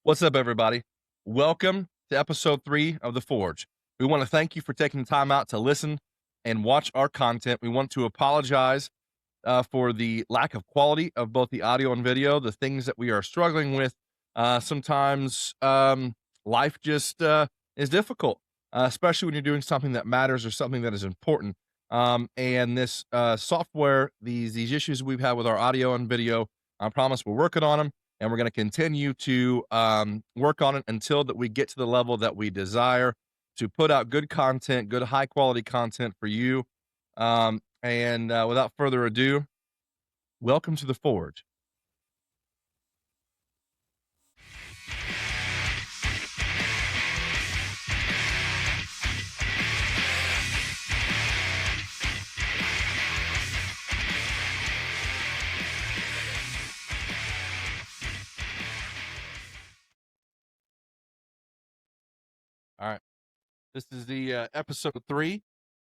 What's up, everybody? Welcome to episode 3 of The Forge. We want to thank you for taking the time out to listen and watch our content. We want to apologize for the lack of quality of both the audio and video, the things that we are struggling with. Sometimes life just is difficult, especially when you're doing something that matters or something that is important. And this software, these issues we've had with our audio and video, I promise we're working on them, and we're going to continue to work on it until that we get to the level that we desire to put out good content, good high quality content for you. And without further ado, welcome to the Forge. All right. This is the episode 3.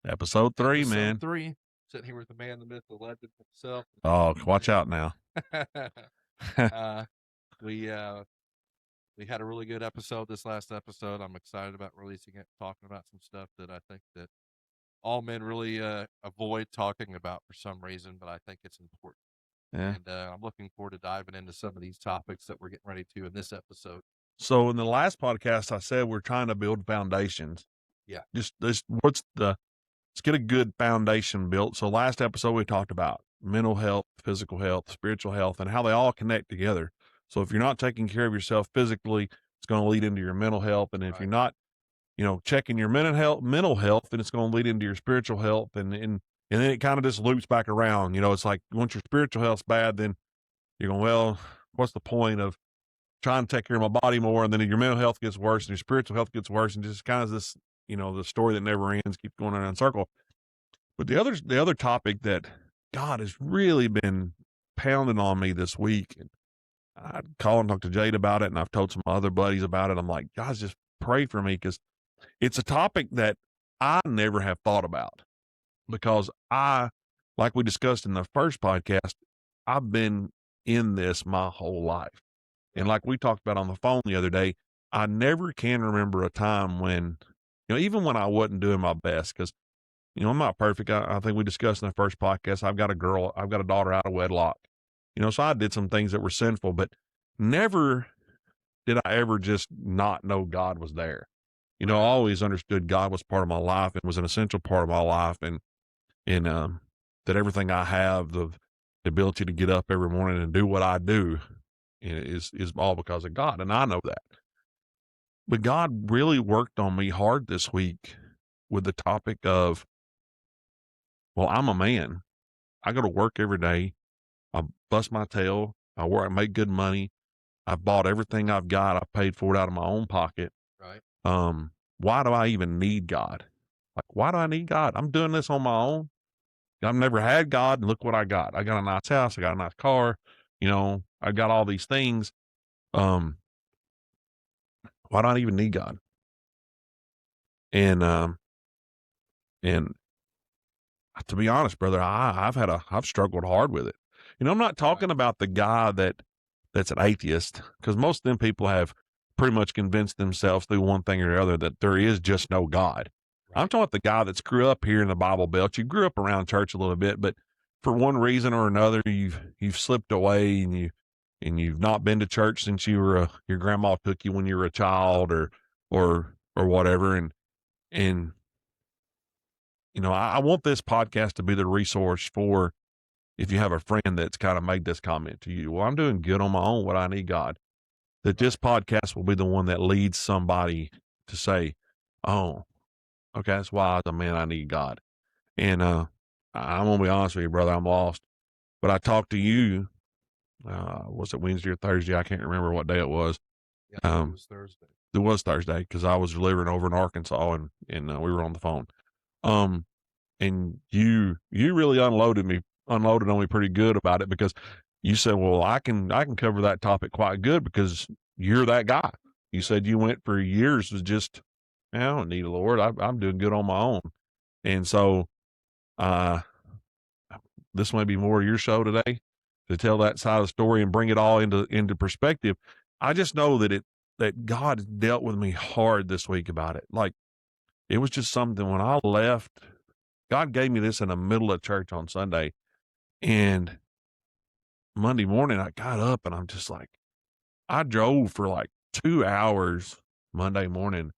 Episode 3, man. 3. Sitting here with the man, the myth, the legend himself. Oh, watch out now. We had a really good episode this last episode. I'm excited about releasing it, talking about some stuff that I think that all men really avoid talking about for some reason, but I think it's important. Yeah. And I'm looking forward to diving into some of these topics that we're getting ready to in this episode. So in the last podcast, I said we're trying to build foundations. Yeah. Let's get a good foundation built. So last episode, we talked about mental health, physical health, spiritual health, and how they all connect together. So if you're not taking care of yourself physically, it's going to lead into your mental health. And if you're not, checking your mental health, then it's going to lead into your spiritual health. And then it kind of just loops back around. It's like once your spiritual health's bad, then you're going, well, what's the point of trying to take care of my body more? And then your mental health gets worse and your spiritual health gets worse. And just kind of this, the story that never ends, keep going around in a circle. But the other topic that God has really been pounding on me this week, and I called and talked to Jade about it, and I've told some other buddies about it. I'm like, guys, just pray for me, because it's a topic that I never have thought about, because like we discussed in the first podcast, I've been in this my whole life. And like we talked about on the phone the other day, I never can remember a time when, even when I wasn't doing my best, because, I'm not perfect. I think we discussed in the first podcast, I've got a daughter out of wedlock, so I did some things that were sinful, but never did I ever just not know God was there. I always understood God was part of my life and was an essential part of my life. And that everything I have, the ability to get up every morning and do what I do is all because of God. And I know that. But God really worked on me hard this week with the topic of, well, I'm a man. I go to work every day. I bust my tail. I work, I make good money. I've bought everything I've got. I paid for it out of my own pocket. Right. Why do I even need God? Like, why do I need God? I'm doing this on my own. I've never had God, and look what I got. I got a nice house. I got a nice car. I got all these things. Why do I even need God? And to be honest, brother, I've struggled hard with it. I'm not talking about the guy that's an atheist, because most of them people have pretty much convinced themselves through one thing or the other that there is just no God. Right. I'm talking about the guy that's grew up here in the Bible Belt. You grew up around church a little bit, but for one reason or another, you've slipped away, and you've not been to church since your grandma took you when you were a child, or whatever. And I want this podcast to be the resource for if you have a friend that's kind of made this comment to you. Well, I'm doing good on my own. What I need God. That this podcast will be the one that leads somebody to say, oh, okay, that's why as a man I need God. And I'm going to be honest with you, brother, I'm lost. But I talked to you, was it Wednesday or Thursday? I can't remember what day it was. Yeah, it was Thursday. It was Thursday, because I was delivering over in Arkansas, and we were on the phone. And you really unloaded on me pretty good about it, because you said, well, I can cover that topic quite good because you're that guy. You said you went for years with just, I don't need the Lord. I'm doing good on my own. And so, this may be more of your show today to tell that side of the story and bring it all into perspective. I just know that that God dealt with me hard this week about it. Like, it was just something when I left, God gave me this in the middle of church on Sunday. And Monday morning, I got up and I'm just like, I drove for like 2 hours Monday morning,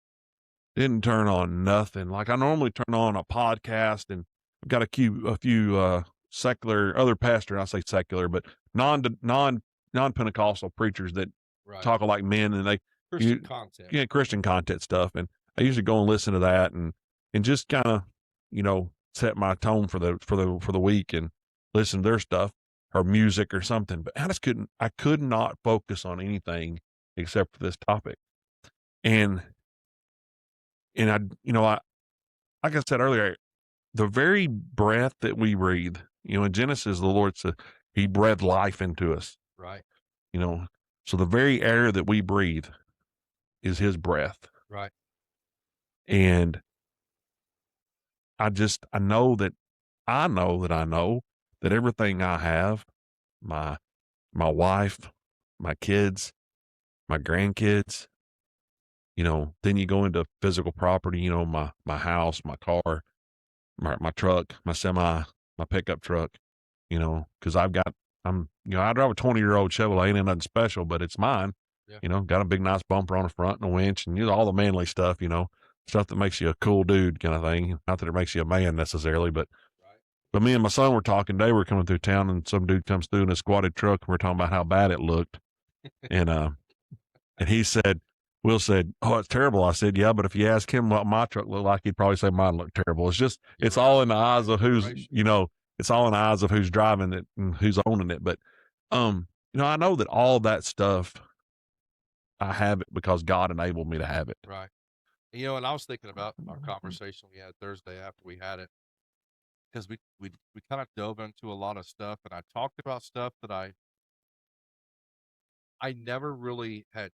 didn't turn on nothing. Like, I normally turn on a podcast, and I've got a few secular, other pastor, I say secular, but non Pentecostal preachers that Right. talk like men, and Christian you, content. yeah, Christian content stuff. And I usually go and listen to that, and just kind of, set my tone for the week and listen to their stuff or music or something. But I could not focus on anything except for this topic. And I, like I said earlier, the very breath that we breathe, in Genesis, the Lord said he breathed life into us, Right. you know, so the very air that we breathe is his breath. Right. And I know that everything I have, my, my wife, my kids, my grandkids, then you go into physical property, my house, my car, my truck, my semi, my pickup truck, because I drive a 20-year-old Chevrolet, ain't nothing special, but it's mine. Yeah. Got a big, nice bumper on the front and a winch and, all the manly stuff, stuff that makes you a cool dude kind of thing. Not that it makes you a man necessarily, but, Right. but me and my son were talking today. We're coming through town and some dude comes through in a squatted truck and we're talking about how bad it looked. And, and Will said, "Oh, it's terrible." I said, "Yeah, but if you ask him what my truck looked like, he'd probably say mine looked terrible." It's all in the eyes of it's all in the eyes of who's driving it and who's owning it. But, I know that all that stuff, I have it because God enabled me to have it. Right. And I was thinking about our conversation we had Thursday after we had it, because we kind of dove into a lot of stuff, and I talked about stuff that I never really had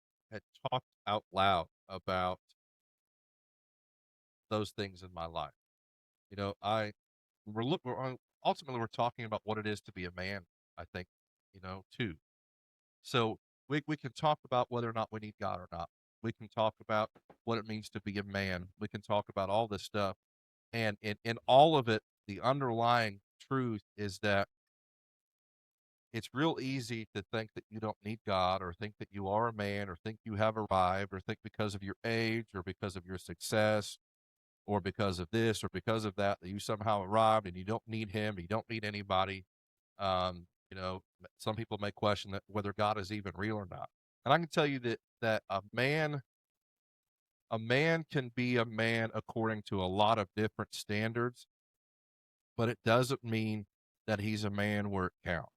talked out loud about those things in my life. I ultimately we're talking about what it is to be a man, I think, too. So we can talk about whether or not we need God or not. We can talk about what it means to be a man. We can talk about all this stuff. And in all of it, the underlying truth is that it's real easy to think that you don't need God, or think that you are a man, or think you have arrived, or think because of your age or because of your success or because of this or because of that that you somehow arrived and you don't need him, you don't need anybody. Some people may question that whether God is even real or not. And I can tell you that a man can be a man according to a lot of different standards, but it doesn't mean that he's a man where it counts.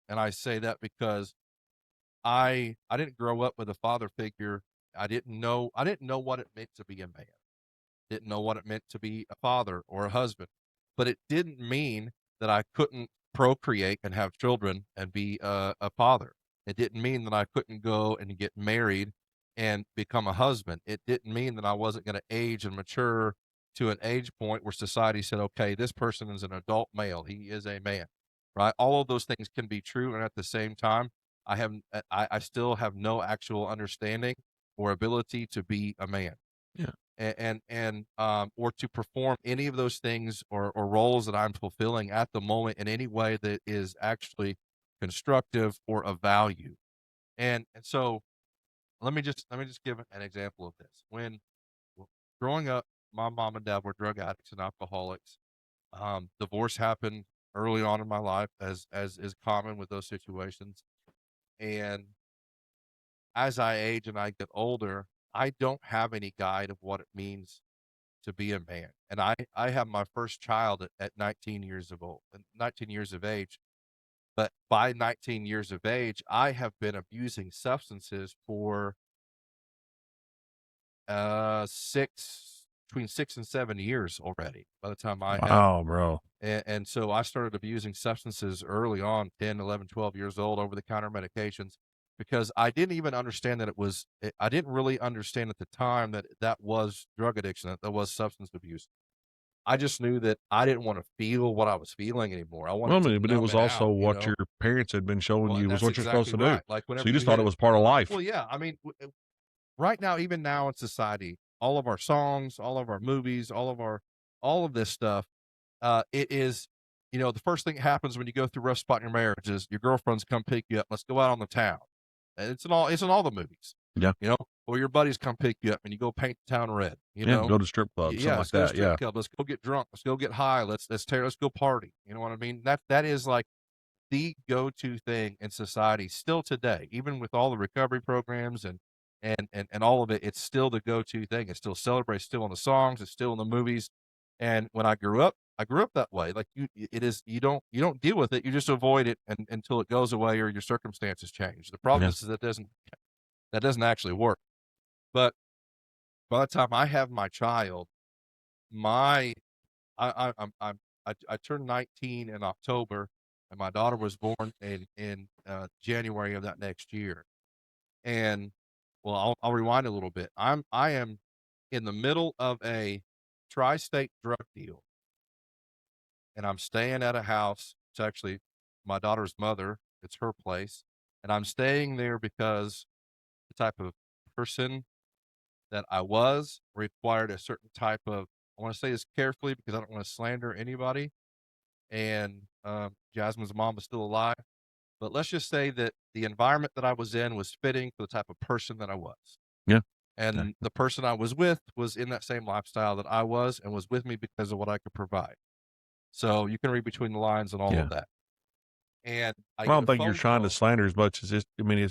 And I say that because I didn't grow up with a father figure. I didn't know what it meant to be a man. Didn't know what it meant to be a father or a husband. But it didn't mean that I couldn't procreate and have children and be a father. It didn't mean that I couldn't go and get married and become a husband. It didn't mean that I wasn't going to age and mature to an age point where society said, okay, this person is an adult male. He is a man, right? All of those things can be true. And at the same time, I still have no actual understanding or ability to be a man. Yeah. And or to perform any of those things or roles that I'm fulfilling at the moment in any way that is actually constructive or of value. And so let me just give an example of this. When growing up, my mom and dad were drug addicts and alcoholics. Divorce happened early on in my life, as is common with those situations. And as I age and I get older, I don't have any guide of what it means to be a man. And I have my first child at 19 years of old, 19 years of age. But by 19 years of age, I have been abusing substances for between 6 and 7 years already. By the time I had, Wow, bro. and so I started abusing substances early on, 10, 11, 12 years old, over the counter medications, because I didn't even understand that I didn't really understand at the time that that was drug addiction, that was substance abuse. I just knew that I didn't want to feel what I was feeling anymore. I Well, wanted I to mean, but it numb was it also out, you what know? your parents had been showing Well, you and was that's what you're supposed exactly to do. right. Like So whenever you you just thought hit it it, was part of life. well, yeah, I mean, right now, even now in society, all of our songs, all of our movies, all of this stuff, it is, the first thing that happens when you go through a rough spot in your marriage is your girlfriend's come pick you up. Let's go out on the town. And it's in all the movies, Yeah. or your buddies come pick you up and you go paint the town red, Yeah. Go to strip club, something Yeah, like let's go to that. strip Yeah. club. Let's go get drunk. Let's go get high. Let's go party. You know what I mean? That is like the go-to thing in society still today, even with all the recovery programs and all of it. It's still the go-to thing. It's still celebrated, still in the songs, it's still in the movies. And when I grew up that way. Like it is. You don't deal with it. You just avoid it until it goes away or your circumstances change. The problem Yeah. is that doesn't actually work. But by the time I have my child, my I turned 19 in October, and my daughter was born in January of that next year. And well, I'll rewind a little bit. I am in the middle of a tri-state drug deal, and I'm staying at a house. It's actually my daughter's mother. It's her place, and I'm staying there because the type of person that I was required a certain type of. I want to say this carefully because I don't want to slander anybody, and Jasmine's mom was still alive. But let's just say that the environment that I was in was fitting for the type of person that I was. Yeah. Yeah. And the person I was with was in that same lifestyle that I was and was with me because of what I could provide. So you can read between the lines and all Yeah. of that. And I I get don't a think you're phone trying to call. slander as much as it's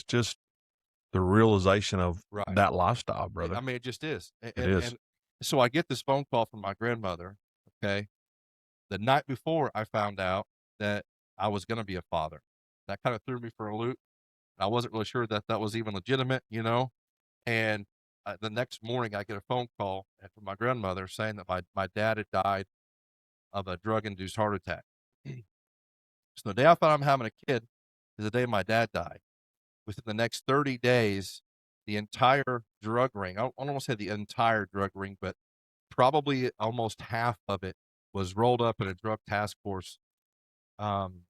just the realization of Right. that lifestyle, brother. I mean, it just is. It is. And so I get this phone call from my grandmother. Okay. The night before I found out that I was going to be a father. That kind of threw me for a loop. I wasn't really sure that that was even legitimate. And the next morning, I get a phone call from my grandmother saying that my dad had died of a drug induced heart attack. So the day I found out I'm having a kid is the day my dad died. Within the next 30 days, the entire drug ring, I don't want to say the entire drug ring, but probably almost half of it was rolled up in a drug task force. Um,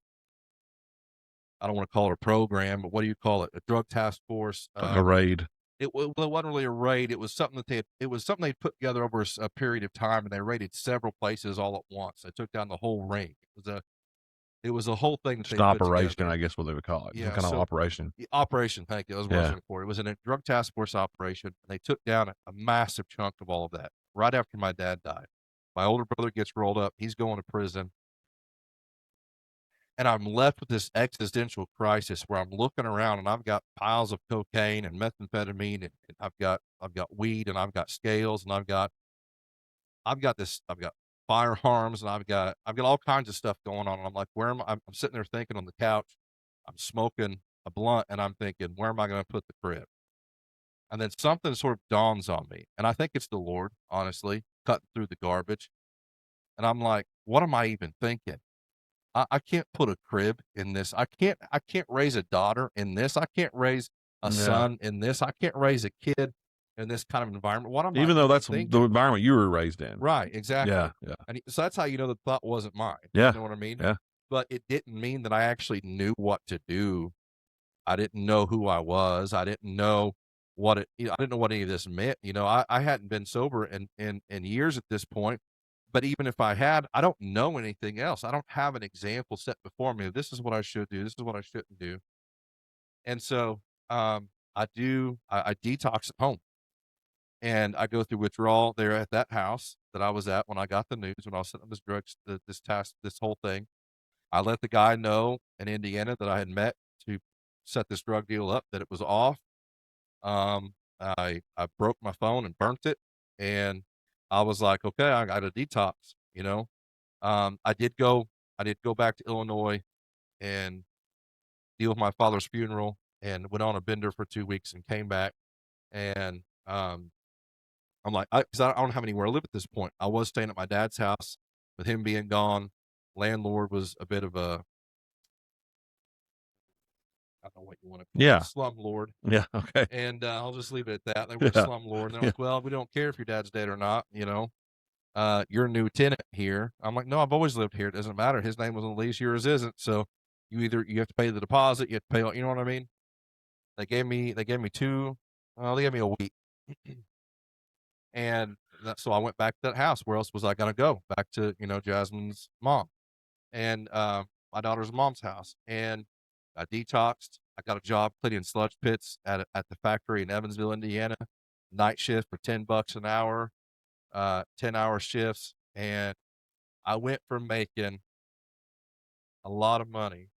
I don't want to call it a program, but what do you call it? A drug task force. Like a raid. Well, it wasn't really a raid. It was something that it was something they put together over a period of time, and they raided several places all at once. They took down the whole ring. It was a whole thing that Just they an put operation, together. I guess what they would call it. Some Yeah, kind of so operation. operation. Thank you. That was what I was Yeah. looking for. It was a drug task force operation. And they took down a massive chunk of all of that right after my dad died. My older brother gets rolled up. He's going to prison. And I'm left with this existential crisis where I'm looking around and I've got piles of cocaine and methamphetamine and I've got weed and I've got scales and I've got firearms and I've got all kinds of stuff going on. And I'm like, where am I? I'm sitting there thinking on the couch, I'm smoking a blunt and I'm thinking, where am I going to put the crib? And then something sort of dawns on me. And I think it's the Lord, honestly, cutting through the garbage. And I'm like, what am I even thinking? I can't put a crib in this. I can't raise a daughter in this. I can't raise a Yeah. son in this. I can't raise a kid in this kind of environment. What am I Even though even that's the thinking? environment you were raised in. Right, exactly. Yeah. Yeah. And so that's how you know the thought wasn't mine. Yeah. You know what I mean? Yeah. But it didn't mean that I actually knew what to do. I didn't know who I was. I didn't know I didn't know what any of this meant. I hadn't been sober in years at this point. But even if I had, I don't know anything else. I don't have an example set before me. This is what I should do. This is what I shouldn't do. And so I detox at home and I go through withdrawal there at that house that I was at when I got the news, when I was setting up this drugs, this task, this whole thing. I let the guy know in Indiana that I had met to set this drug deal up, that it was off. I broke my phone and burnt it, and I was like, okay, I got a detox. Um, I did go I did go back to Illinois and deal with my father's funeral and went on a bender for 2 weeks and came back. And I'm like, because I don't have anywhere to live at this point. I was staying at my dad's house. With him being gone, landlord was a bit of a, I don't know what you want to call it, Yeah. slumlord. Yeah. Okay. And I'll just leave it at that. They were a Yeah. slumlord. And they're Yeah. like, well, we don't care if your dad's dead or not. You're a new tenant here. I'm like, no, I've always lived here. It doesn't matter. His name was on the lease, yours isn't. So you have to pay the deposit, you have to pay, you know what I mean? They gave me they gave me a week. And so I went back to that house. Where else was I going to go? Back to, Jasmine's mom and my daughter's mom's house. And I detoxed. I got a job cleaning sludge pits at the factory in Evansville, Indiana, night shift for $10 an hour, 10-hour shifts. And I went from making a lot of money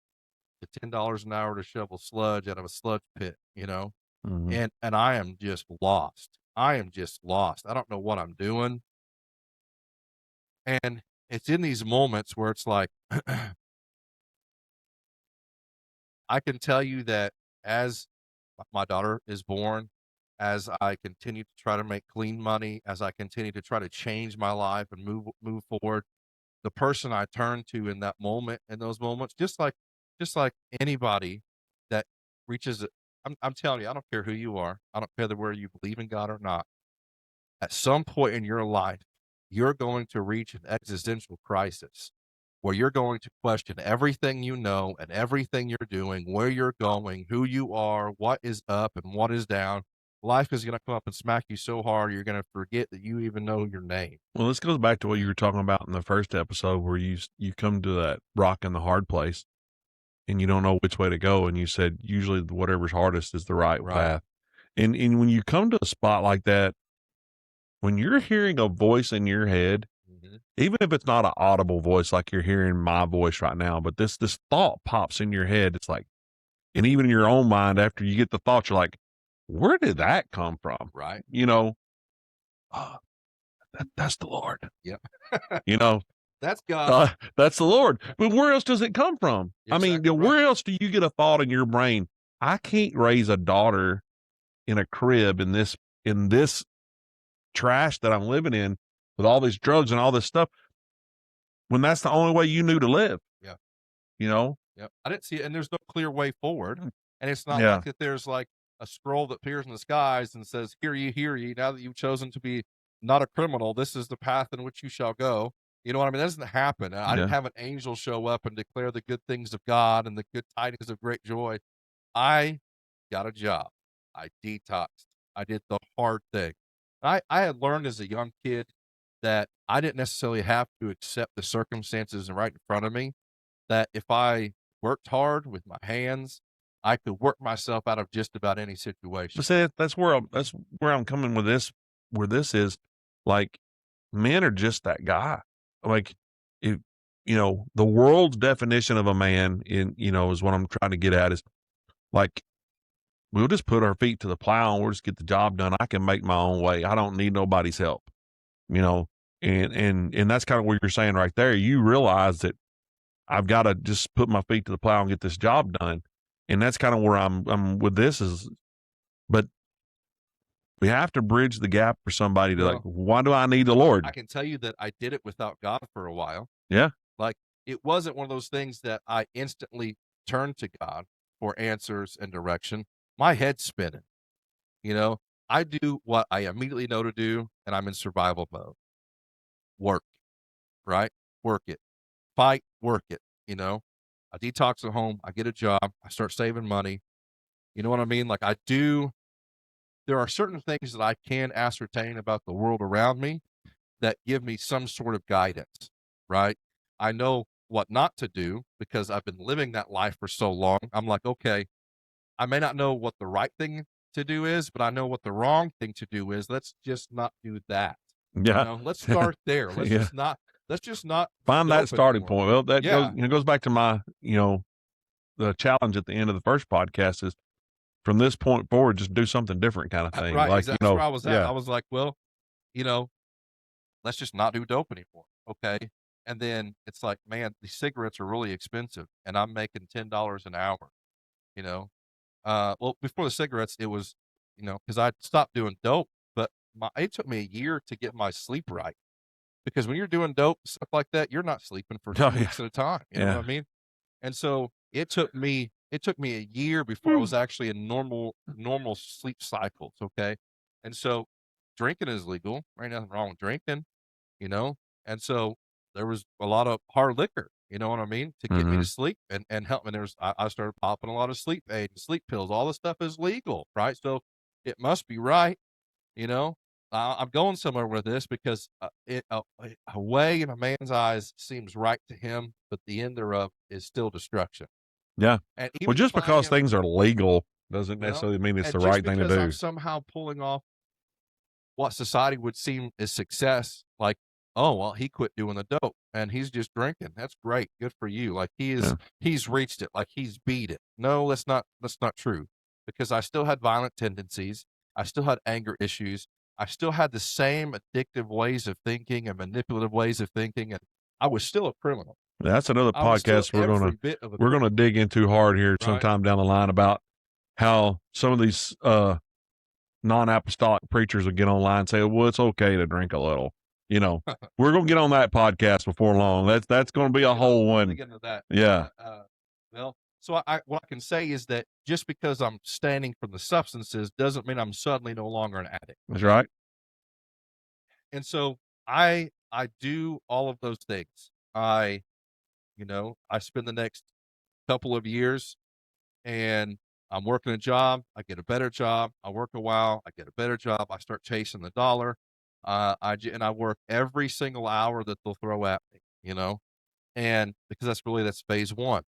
to $10 an hour to shovel sludge out of a sludge pit. Mm-hmm. And I am just lost. I am just lost. I don't know what I'm doing. And it's in these moments where it's like, I can tell you that as my daughter is born, as I continue to try to make clean money, as I continue to try to change my life and move forward, the person I turn to in that moment, in those moments, just like anybody that reaches it. I'm telling you, I don't care who you are. I don't care whether you believe in God or not. At some point in your life, you're going to reach an existential crisis where you're going to question everything you know and everything you're doing, where you're going, who you are, what is up and what is down. Life is going to come up and smack you so hard you're going to forget that you even know your name. Well, this goes back to what you were talking about in the first episode, where you come to that rock in the hard place, and you don't know which way to go. And you said usually whatever's hardest is the right Right. path. And when you come to a spot like that, when you're hearing a voice in your head, Mm-hmm. even if it's not an audible voice like you're hearing my voice right now, but this thought pops in your head, it's like, and even in your own mind, after you get the thought, you're like, where did that come from? Right. You know, oh, that's the Lord. Yep. You know, That's God. that's the Lord. But where else does it come from? You're I mean, exactly right. where else do you get a thought in your brain? I can't raise a daughter in a crib in this trash that I'm living in with all these drugs and all this stuff when that's the only way you knew to live. Yeah. You know? Yep. I didn't see it, and there's no clear way forward. And it's not Yeah. like that there's like a scroll that appears in the skies and says, hear ye, now that you've chosen to be not a criminal, this is the path in which you shall go. You know what I mean? That doesn't happen. I didn't Yeah. have an angel show up and declare the good things of God and the good tidings of great joy. I got a job. I detoxed. I did the hard thing. I had learned as a young kid that I didn't necessarily have to accept the circumstances right in front of me, that if I worked hard with my hands, I could work myself out of just about any situation. But see, that's where I'm coming with this, where this is like, men are just that guy. Like, if, the world's definition of a man is what I'm trying to get at is like, we'll just put our feet to the plow and we'll just get the job done. I can make my own way. I don't need nobody's help, you know? And that's kind of what you're saying right there. You realize that I've got to just put my feet to the plow and get this job done. And that's kind of where I'm with this is, but we have to bridge the gap for somebody to like, why do I need the Lord? I can tell you that I did it without God for a while. Yeah. Like, it wasn't one of those things that I instantly turned to God for answers and direction. My head's spinning. I do what I immediately know to do, and I'm in survival mode. Work, right? Work it. Fight, work it. I detox at home. I get a job. I start saving money. You know what I mean? Like, there are certain things that I can ascertain about the world around me that give me some sort of guidance, right? I know what not to do because I've been living that life for so long. I'm like, okay, I may not know what the right thing to do is, but I know what the wrong thing to do is. Let's just not do that. Yeah. Let's start there. Let's Yeah. just not Find that dope starting anymore. point. Well, that Yeah. goes back to my, the challenge at the end of the first podcast is from this point forward, just do something different kind of thing. Right. Like, Exactly. That's where I was at. yeah. I was like, well, you know, let's just not do dope anymore. Okay. And then it's like, man, these cigarettes are really expensive and I'm making $10 an hour, you know? Well, before the cigarettes, it was, cause I stopped doing dope, but it took me a year to get my sleep right because when you're doing dope, stuff like that, you're not sleeping for 2 Oh, yeah. weeks at a time. You know Yeah. what I mean? And so it took me a year before I was actually in normal sleep cycles. Okay. And so drinking is legal, right? Nothing wrong with drinking, you know? And so there was a lot of hard liquor, you know what I mean? To get me to sleep and help me. I started popping a lot of sleep aids, sleep pills, all this stuff is legal, right? So it must be right, You know, I'm going somewhere with this because a way in a man's eyes seems right to him, but the end thereof is still destruction. Yeah. And Well, even if just I because am, things are legal doesn't well, necessarily mean it's and the just right thing to because I'm do. somehow pulling off what society would seem is success, like, oh well, he quit doing the dope and he's just drinking. That's great, good for you. Like Yeah. he's reached it, like he's beat it. No, that's not true, because I still had violent tendencies, I still had anger issues, I still had the same addictive ways of thinking and manipulative ways of thinking, and I was still a criminal. That's another I was still podcast every bit of a we're gonna criminal, dig into hard here right? sometime down the line about how some of these non-apostolic preachers will get online and say, well, it's okay to drink a little. You know, we're gonna get on that podcast before long. That's gonna be a whole Let me one. get into that. Yeah, Well, so what I can say is that just because I'm standing from the substances doesn't mean I'm suddenly no longer an addict. that's right. And so I do all of those things. I spend the next couple of years, and I'm working a job, I get a better job, I work a while, I get a better job, I start chasing the dollar. And I work every single hour that they'll throw at me, and because that's phase one,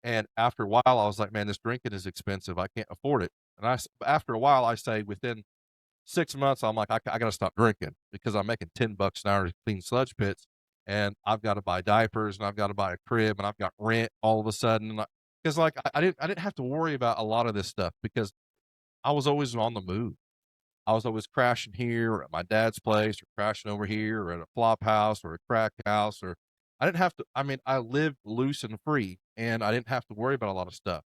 And after a while, I was like, man, this drinking is expensive. I can't afford it. After a while, I say within 6 months, I'm like, I got to stop drinking because I'm making $10 an hour to clean sludge pits, and I've got to buy diapers, and I've got to buy a crib, and I've got rent all of a sudden. Because like I didn't have to worry about a lot of this stuff because I was always on the move. I was always crashing here or at my dad's place, or crashing over here, or at a flop house or a crack house, or I didn't have to. I mean, I lived loose and free, and I didn't have to worry about a lot of stuff.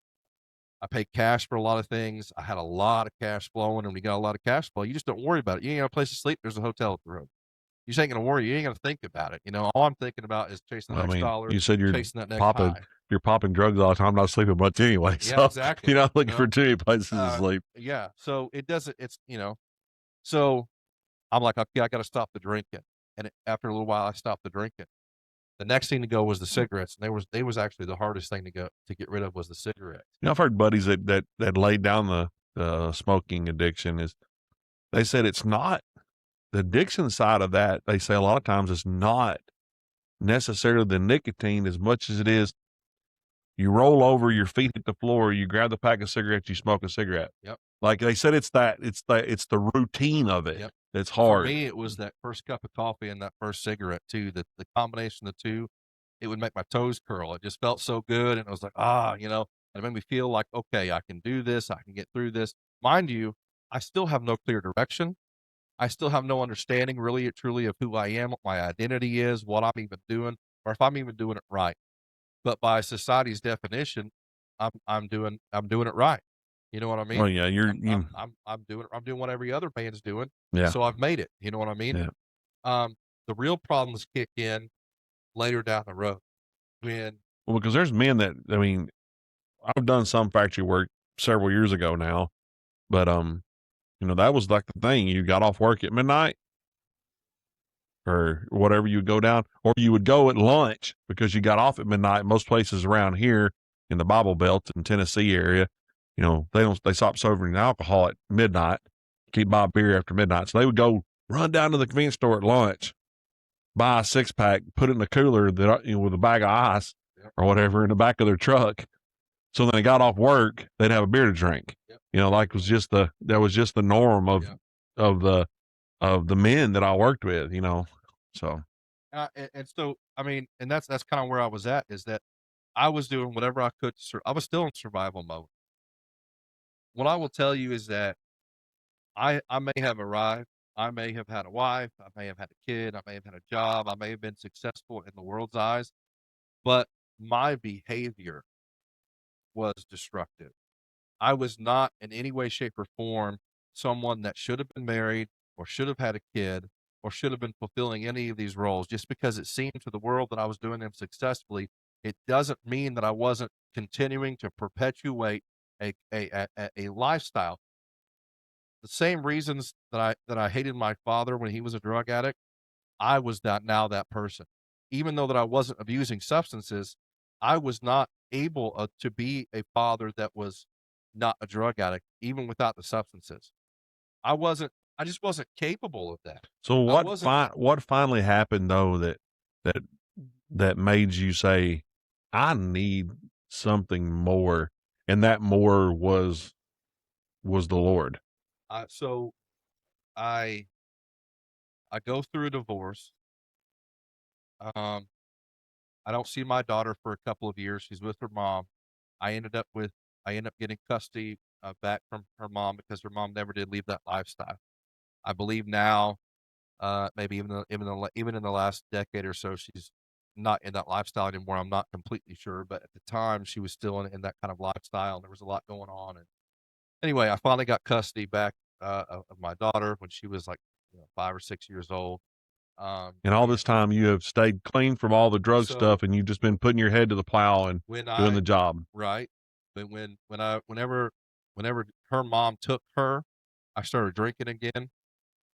I paid cash for a lot of things. I had a lot of cash flowing, and when you got a lot of cash flow, you just don't worry about it. You ain't got a place to sleep. There's a hotel up the road. You just ain't gonna worry. You ain't gonna think about it. All I'm thinking about is chasing the I next mean, dollar, you said chasing that next high. you're popping drugs all the time, not sleeping much anyway. Yeah, So exactly. you're not You looking for know, too many places to uh, sleep. yeah. So it doesn't. So I'm like, okay, I got to stop the drinking. And after a little while, I stopped the drinking. The next thing to go was the cigarettes, and they was actually the hardest thing to get rid of was the cigarettes. I've heard buddies that laid down the smoking addiction is they said it's not the addiction side of that. They say a lot of times it's not necessarily the nicotine as much as it is you roll over, your feet hit the floor, you grab the pack of cigarettes, you smoke a cigarette. Yep. Like they said, it's the routine of it. Yep. It's For hard. me, it was that first cup of coffee and that first cigarette too. The combination of the two, it would make my toes curl. It just felt so good, and it was like, and it made me feel like, okay, I can do this. I can get through this. Mind you, I still have no clear direction. I still have no understanding, really, truly, of who I am, what my identity is, what I'm even doing, or if I'm even doing it right. But by society's definition, I'm doing it right. You know what I Well, mean? yeah, I'm doing what every other band's doing, and yeah, so I've made it. You know what I mean? yeah. Um, the real problems kick in later down the road when Well, because there's men that, I mean, I've done some factory work several years ago now, but, that was like the thing. You got off work at midnight or whatever, you would go down, or you would go at lunch because you got off at midnight. Most places around here in the Bible Belt in Tennessee area, they stop serving alcohol at midnight, keep buy beer after midnight. So they would go run down to the convenience store at lunch, buy a 6-pack, put it in the cooler with a bag of ice Yep. or whatever in the back of their truck. So when they got off work, they'd have a beer to drink. Yep. Like that was just the norm of the men that I worked with. So and so I mean, and that's kind of where I was at, is that I was doing whatever I could I was still in survival mode. What I will tell you is that I may have arrived. I may have had a wife. I may have had a kid. I may have had a job. I may have been successful in the world's eyes, but my behavior was destructive. I was not in any way, shape, or form someone that should have been married or should have had a kid or should have been fulfilling any of these roles. Just because it seemed to the world that I was doing them successfully, it doesn't mean that I wasn't continuing to perpetuate a lifestyle. The same reasons that I hated my father when he was a drug addict, I was that person. Even though that I wasn't abusing substances, I was not able to be a father that was not a drug addict, even without the substances. I wasn't I just wasn't capable of that. So I wasn't. what finally happened though that that made you say, I need something more, and that more was the Lord? So I I go through a divorce. Um, I don't see my daughter for a couple of years. She's with her mom. I ended up with I end up getting custody back from her mom because her mom never did leave that lifestyle. I believe now, maybe even in the last decade or so, she's not in that lifestyle anymore. I'm not completely sure, but at the time, she was still in that kind of lifestyle, and there was a lot going on. And anyway, I finally got custody back of my daughter when she was like 5 or 6 years old. And all And this time you have stayed clean from all the drug so stuff, and you've just been putting your head to the plow and when doing I the job. right, but whenever her mom took her, I started drinking again.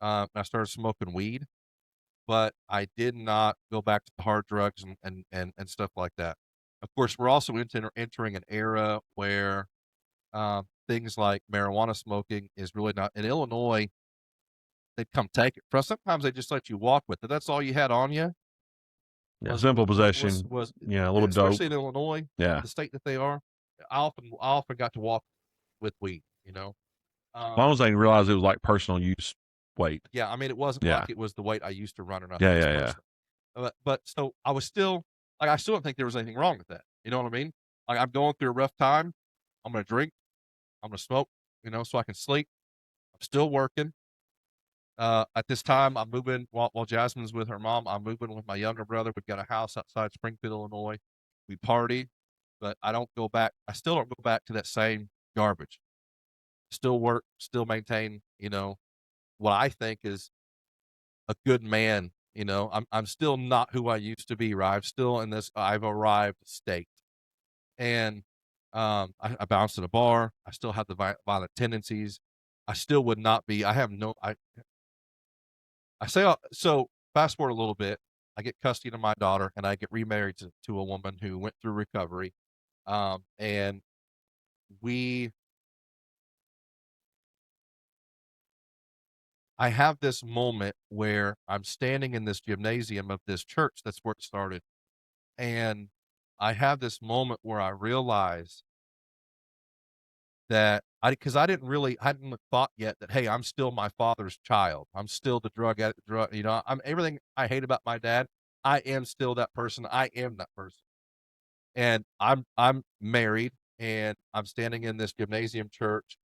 And I started smoking weed, but I did not go back to the hard drugs and stuff like that. Of course, we're also entering an era where things like marijuana smoking is really not in Illinois. They'd come take it from us. Sometimes they just let you walk with it. That's all you had on you Yeah, simple possession. was Yeah, a little especially dope. in Illinois, Yeah. the state that they are. I often got to walk with weed. As long Um, as they realize it was like personal use weight. yeah, I mean, it wasn't Yeah. like it was the weight I used to run or nothing. Yeah, It was yeah, yeah. personal. But so I was still like, I still don't think there was anything wrong with that. You know what I mean? Like, I'm going through a rough time. I'm gonna drink. I'm gonna smoke. So I can sleep. I'm still working. At this time, I'm moving while Jasmine's with her mom. I'm moving with my younger brother. We've got a house outside Springfield, Illinois. We party, but I don't go back. I still don't go back to that same garbage. Still work. Still maintain. What I think is a good man. I'm still not who I used to be. Right? I'm still in this I've arrived state, and I bounced at a bar. I still have the violent tendencies. I still would not be. I have no. I say so. Fast forward a little bit. I get custody of my daughter, and I get remarried to a woman who went through recovery. And we, I have this moment where I'm standing in this gymnasium of this church. That's where it started. And I have this moment where I realize that because I hadn't thought yet that, hey, I'm still my father's child. I'm still the drug addict, I'm everything I hate about my dad. I am still that person. I am that person. And I'm married and I'm standing in this gymnasium church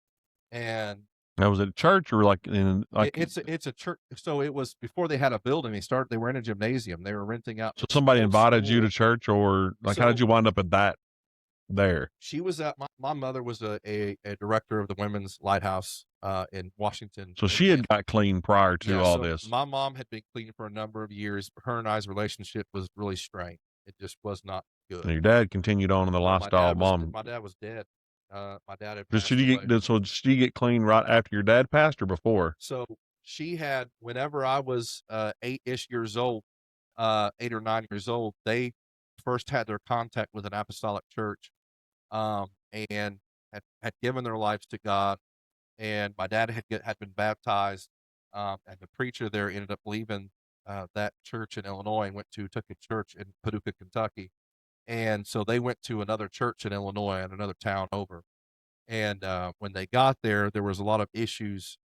and Now, was it church or like in it, like it's a church. So it was before they had a building. They were in a gymnasium. They were renting out so this somebody old invited you to school. church, or like how did So you wind up at that there? she was at my mother was a director of the Women's Lighthouse in Washington, So she Indiana. had got clean prior to Yeah, all so this. my mom had been clean for a number of years. Her and I's relationship was really strained. It just was not good. And your dad continued on in the No, lifestyle. Mom, my dad was dead. My dad had did passed she away. so did she get clean right after your dad passed or before? So she had whenever I was 8-ish years old, 8 or 9 years old, they first had their contact with an apostolic church, and had given their lives to God. And my dad had been baptized, and the preacher there ended up leaving that church in Illinois and took a church in Paducah, Kentucky. And so they went to another church in Illinois in another town over. And when they got there, there was a lot of issues.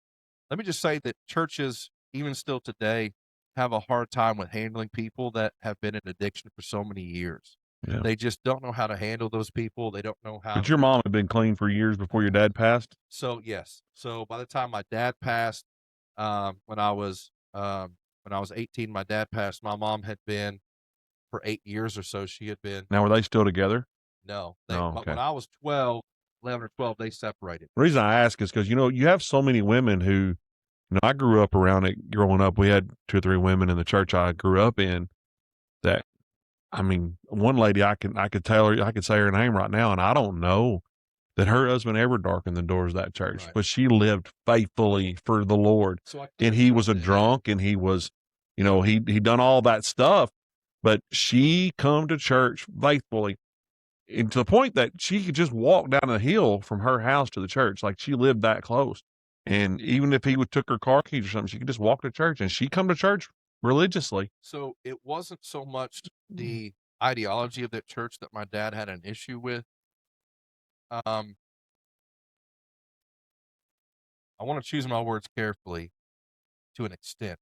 Let me just say that churches, even still today, have a hard time with handling people that have been in addiction for so many years. Yeah. They just don't know how to handle those people. They don't know how But to. your mom had been clean for years before your dad passed? So yes. So by the time my dad passed, um, when I was when I was 18, my dad passed. My mom had been for 8 years or so. She had been Now, were they still together? no. Oh, But when okay. I was 12, 11 or 12, they separated. The reason I ask is because, you have so many women who, I grew up around it growing up. We had 2 or 3 women in the church I grew up in that, I mean, one lady, I could tell her, I could say her name right now, and I don't know that her husband ever darkened the doors of that church, Right. but she lived faithfully for the Lord. So I And couldn't he was a comprehend. drunk, and he was, he done all that stuff, but she come to church faithfully, and to the point that she could just walk down a hill from her house to the church. Like, she lived that close. And even if he would took her car keys or something, she could just walk to church, and she come to church religiously. So it wasn't so much the ideology of that church that my dad had an issue with. Um, I want to choose my words carefully to an extent.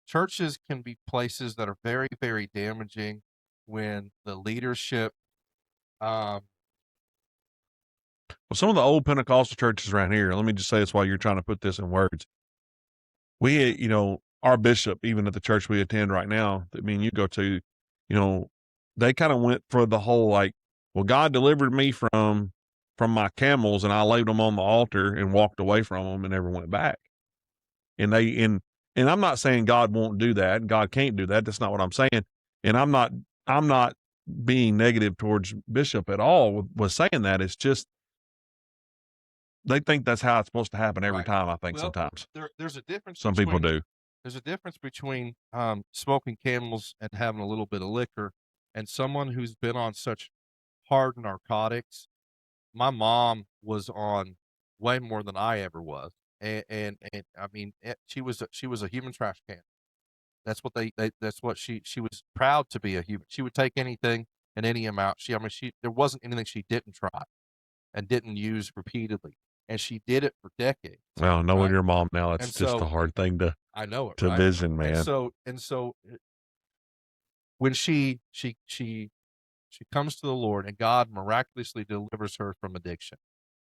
Churches can be places that are very, very damaging when the leadership, um, Well, some of the old Pentecostal churches around here, let me just say this while you're trying to put this in words. We, our bishop, even at the church we attend right now, that me and you go to, they kind of went for the whole like, well, God delivered me from my camels, and I laid them on the altar and walked away from them and never went back. And I'm not saying God won't do that. God can't do that. That's not what I'm saying. And I'm not being negative towards Bishop at all with saying that. It's just they think that's how it's supposed to happen every right. time. I think Well, sometimes there's a difference some people between do. there's a difference between smoking camels and having a little bit of liquor, and someone who's been on such hard narcotics. My mom was on way more than I ever was, and I mean, she was a human trash can. That's what they that's what she was proud to be a human. She would take anything and any amount. I mean, there wasn't anything she didn't try and didn't use repeatedly, and she did it for decades, Well, knowing right? your mom now, it's And just a so hard thing I know it, to right? vision, And man. so when she comes to the Lord and God miraculously delivers her from addiction.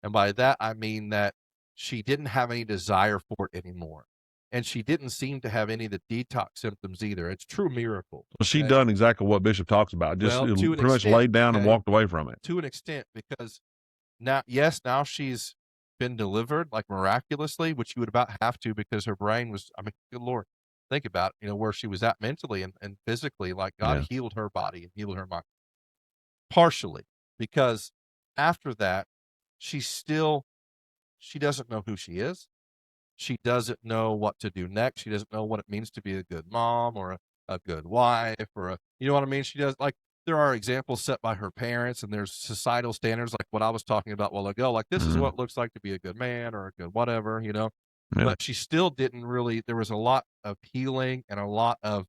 And by that, I mean that she didn't have any desire for it anymore. And she didn't seem to have any of the detox symptoms either. It's a true miracle. Well, she Okay. done exactly what Bishop talks about. Just Well, to an pretty much extent, laid down and okay, walked away from it. to an extent, because now, yes, now she's been delivered like miraculously, which you would about have to because her brain was, I mean, good Lord, think about, where she was at mentally and physically, like God Yeah. healed her body and healed her mind partially because after that, she doesn't know who she is. She doesn't know what to do next. She doesn't know what it means to be a good mom or a good wife or you know what I mean? She does like there are examples set by her parents and there's societal standards like what I was talking about a while ago. Like this is Mhm. what it looks like to be a good man or a good whatever. Yeah. But she still didn't really there was a lot of healing and a lot of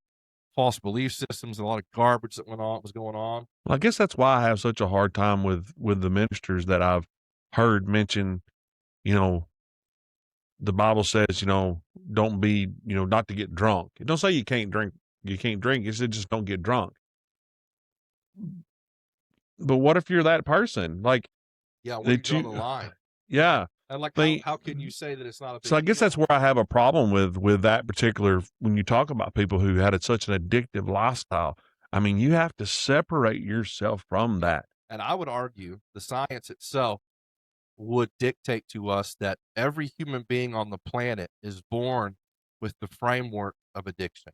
false belief systems and a lot of garbage that was going on. Well, I guess that's why I have such a hard time with the ministers that I've heard mention, you know, the Bible says, don't be, not to get drunk. It don't say you can't drink. You can't drink. It said just don't get drunk. But what if you're that person? Like Yeah, where do you that draw the you, line? yeah. And like They, how can you say that it's not a so big I guess deal? that's where I have a problem with that particular when you talk about people who had such an addictive lifestyle. I mean, you have to separate yourself from that. And I would argue the science itself would dictate to us that every human being on the planet is born with the framework of addiction.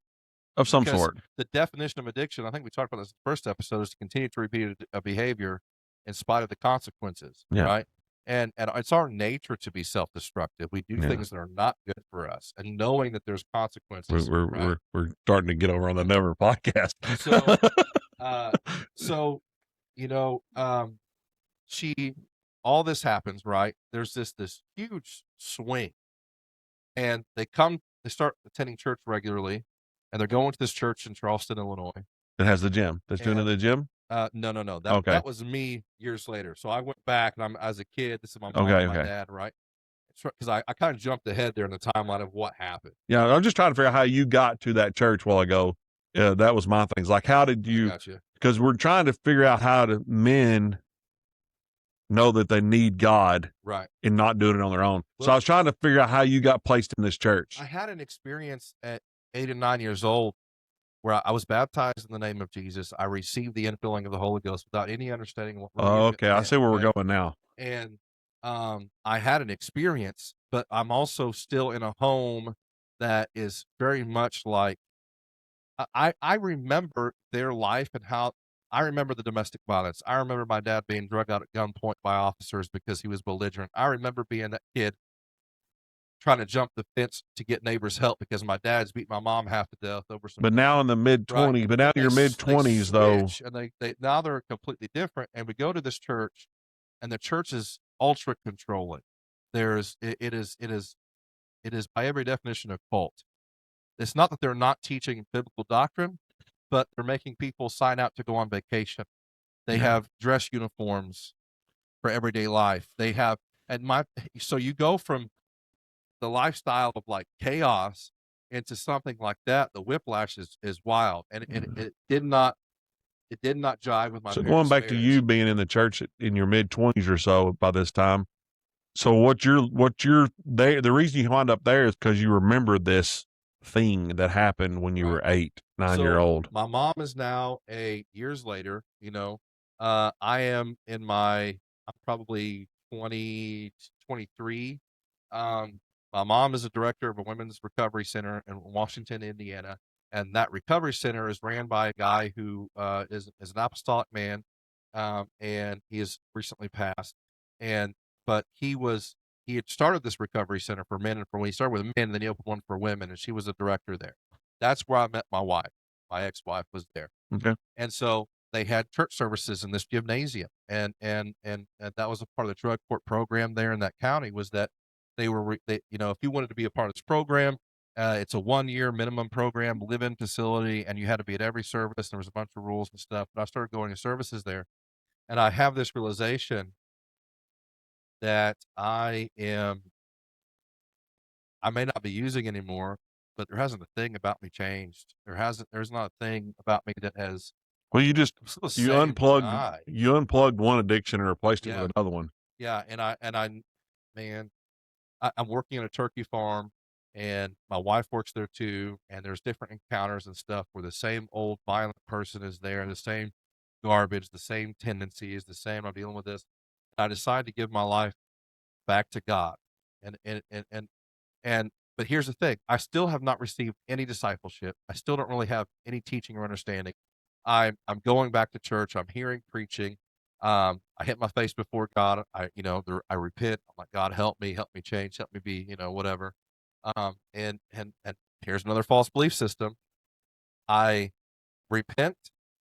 Of some Because sort. the definition of addiction, I think we talked about this in the first episode, is to continue to repeat a behavior in spite of the consequences, Yeah. right? And it's our nature to be self-destructive. We do Yeah. things that are not good for us, and knowing that there's We're consequences, we're right? we're starting to get over on the number podcast. So, uh, so you know, she all this happens, right? There's this huge swing, and they start attending church regularly, and they're going to this church in Charleston, Illinois. It has the gym. That's doing it in And the gym? no, Okay. that was me years later. So I went back, and I'm as a kid. This is my mom Okay, and my okay. dad, right? Because I kind of jumped ahead there in the timeline of what happened. Yeah, I'm just trying to figure out how you got to that church a while ago. Yeah, that was my thing. Like, how did I you? got you. Because we're trying to figure out how to men know that they need God Right. and not doing it on their own. So I Well, was trying to figure out how you got placed in this church. I had an experience at 8 and 9 years old where I was baptized in the name of Jesus. I received the infilling of the Holy Ghost without any understanding what really Oh, it okay. I meant, see where right? we're going now. And I had an experience, but I'm also still in a home that is very much like I remember their life and how I remember the domestic violence. I remember my dad being drug out at gunpoint by officers because he was belligerent. I remember being that kid trying to jump the fence to get neighbors help because my dad's beat my mom half to death over some But now in the mid right. 20s, but now in your mid They 20s though, switch and they now they're completely different. And we go to this church, and the church is ultra controlling. it is by every definition a cult. It's not that they're not teaching biblical doctrine, but they're making people sign out to go on vacation. They Yeah. have dress uniforms for everyday life. They have, and my, so you go from the lifestyle of like chaos into something like that. The whiplash is wild, and it did not jive with my So going parents' back to marriage. you being in the church in your mid-20s or so by this time. So what you're there, the reason you wind up there is because you remember this thing that happened when you Right. were 8, 9 year So old. my mom is now years later, I am I'm probably 20, 23. My mom is a director of a women's recovery center in Washington, Indiana. And that recovery center is ran by a guy who is an apostolic man. And he has recently passed. And, but he had started this recovery center for men and for when he started with men, then he opened one for women, and she was a director there. That's where I met my wife. My ex-wife was there. Okay. And so they had church services in this gymnasium. And that was a part of the drug court program there in that county was that if you wanted to be a part of this program, it's a 1-year minimum program, live-in facility, and you had to be at every service. There was a bunch of rules and stuff. But I started going to services there, and I have this realization that I may not be using anymore, but there hasn't a thing about me changed. There's not a thing about me that has Well, I'm still the same guy. you unplugged one addiction and replaced it Yeah. with another one. Yeah. Man, I'm working on a turkey farm and my wife works there too. And there's different encounters and stuff where the same old violent person is there, the same garbage, the same tendencies, the same, I'm dealing with this. I decided to give my life back to God. And, and, and, and And but here's the thing, I still have not received any discipleship. I still don't really have any teaching or understanding. I'm going back to church. I'm hearing preaching. I hit my face before God. I repent. I'm like, God, help me change, help me be, whatever. And here's another false belief system. I repent.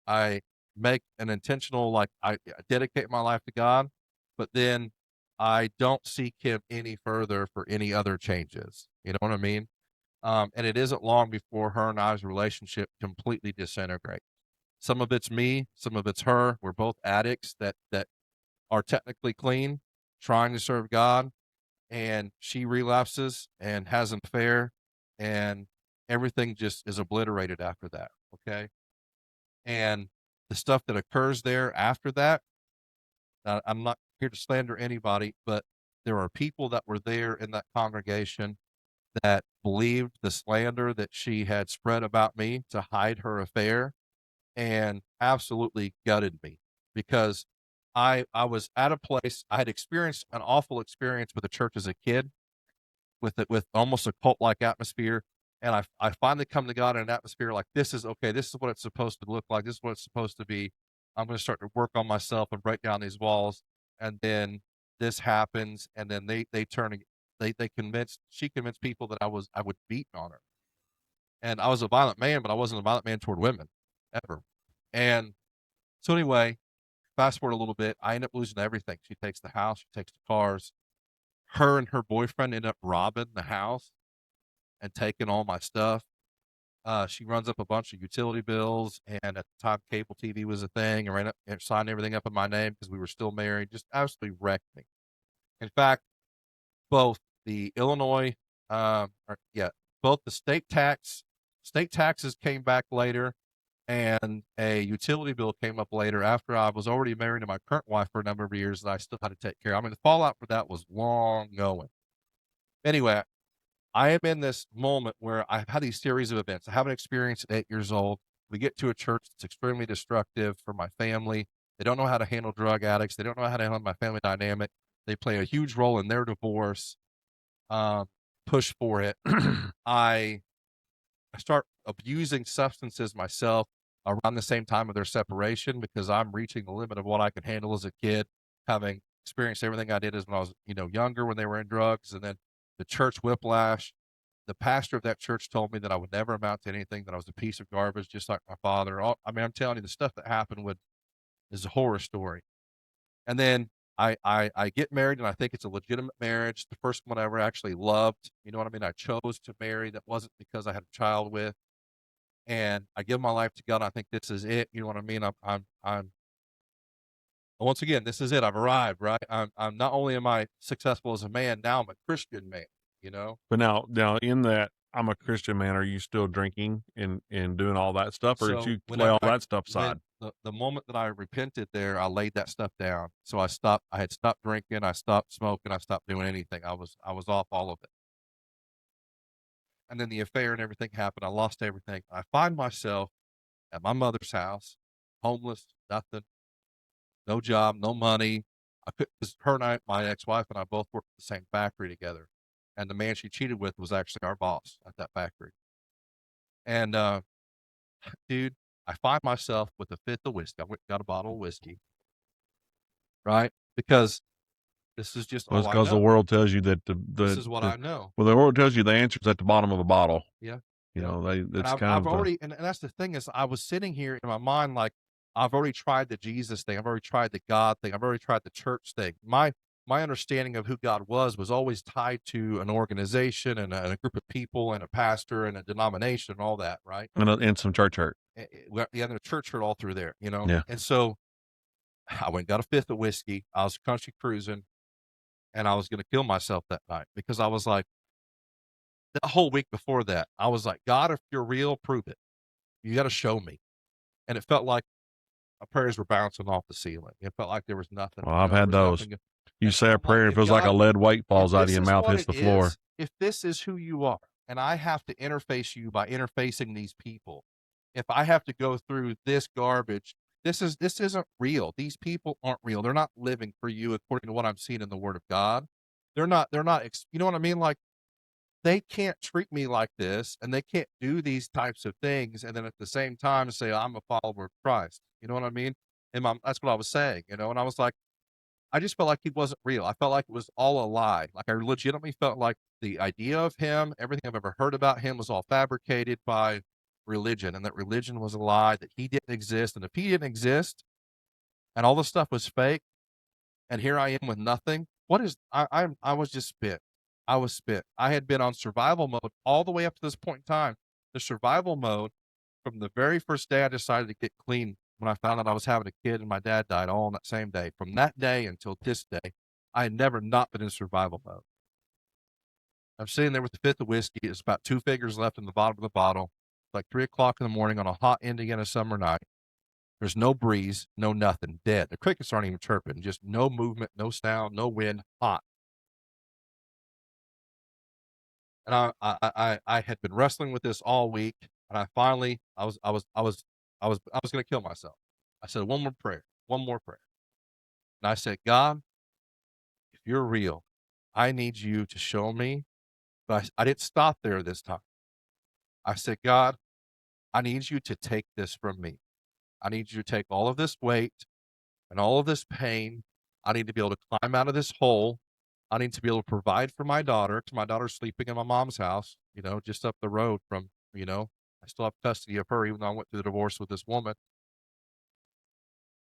I make an intentional, like I dedicate my life to God, but then I don't seek Him any further for any other changes. You know what I mean? And it isn't long before her and I's relationship completely disintegrates. Some of it's me, some of it's her. We're both addicts that are technically clean, trying to serve God, and she relapses and has an affair, and everything just is obliterated after that. Okay, and the stuff that occurs there after that, I'm not here to slander anybody, but there are people that were there in that congregation that believed the slander that she had spread about me to hide her affair and absolutely gutted me because I was at a place I had experienced an awful experience with the church as a kid with almost a cult like atmosphere. And I finally come to God in an atmosphere like this is okay. This is what it's supposed to look like. This is what it's supposed to be. I'm going to start to work on myself and break down these walls. And then this happens, and then they turn they convinced she convinced people that I would beat on her, and I was a violent man, but I wasn't a violent man toward women ever. And so anyway, fast forward a little bit, I end up losing everything. She takes the house, she takes the cars. Her and her boyfriend end up robbing the house and taking all my stuff. She runs up a bunch of utility bills, and at the time, cable TV was a thing, and ran up and signed everything up in my name because we were still married. Just absolutely wrecked me. In fact, both the Illinois, or, yeah, both the state taxes came back later, and a utility bill came up later after I was already married to my current wife for a number of years that I still had to take care of. I mean, the fallout for that was long going. Anyway, I am in this moment where I've had these series of events. I have an experience at 8 years old. We get to a church that's extremely destructive for my family. They don't know how to handle drug addicts. They don't know how to handle my family dynamic. They play a huge role in their divorce. Um, push for it. I I start abusing substances myself around the same time of their separation because I'm reaching the limit of what I could handle as a kid, having experienced everything I did as when I was, younger when they were in drugs, and then the church whiplash. The pastor of that church told me that I would never amount to anything, that I was a piece of garbage, just like my father. I mean, I'm telling you, the stuff that happened is a horror story. And then I get married and I think it's a legitimate marriage. The first one I ever actually loved. You know what I mean? I chose to marry. That wasn't because I had a child with. And I give my life to God. I think this is it. You know what I mean? I'm once again, this is it. I've arrived, right? I'm not only am I successful as a man, now I'm a Christian man, you know? But now in that I'm a Christian man, are you still drinking and doing all that stuff, or did So you lay whenever all that stuff aside? when the moment that I repented there, I laid that stuff down. So I had stopped drinking, I stopped smoking, I stopped doing anything. I was off all of it. And then the affair and everything happened. I lost everything. I find myself at my mother's house, homeless, nothing, no job, no money. I could, 'cause her and my ex-wife and I both worked at the same factory together. And the man she cheated with was actually our boss at that factory. And, dude, I find myself with a fifth of whiskey. I went and got a bottle of whiskey, right? Because this is just Well, it's all I because the know. world tells you that This is what I know. the world tells you the answer's at the bottom of the bottle. Yeah. You Yep. know, And it's kind I've of already, and that's the thing is I was sitting here in my mind like, I've already tried the Jesus thing. I've already tried the God thing. I've already tried the church thing. My understanding of who God was always tied to an organization and a group of people and a pastor and a denomination and all that, right? and some church hurt. Well, yeah, and the church hurt all through there, you know? Yeah. And so I went and got a fifth of whiskey. I was country cruising and I was going to kill myself that night because I was like, the whole week before that, I was like, God, if you're real, prove it. You got to show me. And it felt like my prayers were bouncing off the ceiling. It felt like there was nothing, Well, you I've know, there had was those. nothing. You And so say a I'm like, prayer, it if feels like a God, lead weight if falls out of this your is mouth, what hits it the floor. is, if this is who you are, and I have to interface you by interfacing these people, if I have to go through this garbage, this isn't real. These people aren't real. They're not living for you according to what I'm seeing in the Word of God. You know what I mean? Like they can't treat me like this and they can't do these types of things and then at the same time say I'm a follower of Christ. You know what I mean? That's what I was saying, you know, and I was like, I just felt like he wasn't real. I felt like it was all a lie. Like I legitimately felt like the idea of him, everything I've ever heard about him was all fabricated by religion and that religion was a lie, that he didn't exist. And if he didn't exist and all the stuff was fake, and here I am with nothing. What is I was just spit. I was spit. I had been on survival mode all the way up to this point in time. The survival mode from the very first day I decided to get clean when I found out I was having a kid and my dad died all on that same day. From that day until this day, I had never not been in survival mode. I'm sitting there with the fifth of whiskey. It's about two figures left in the bottom of the bottle. It's like 3 o'clock in the morning on a hot Indiana summer night. There's no breeze, no nothing, dead. The crickets aren't even chirping, just no movement, no sound, no wind, hot. And I had been wrestling with this all week, and I finally, I was going to kill myself. I said one more prayer, and I said, God, if you're real, I need you to show me. But I didn't stop there this time. I said, God, I need you to take this from me. I need you to take all of this weight and all of this pain. I need to be able to climb out of this hole. I need to be able to provide for my daughter because my daughter's sleeping in my mom's house, you know, just up the road from, you know, I still have custody of her, even though I went through the divorce with this woman.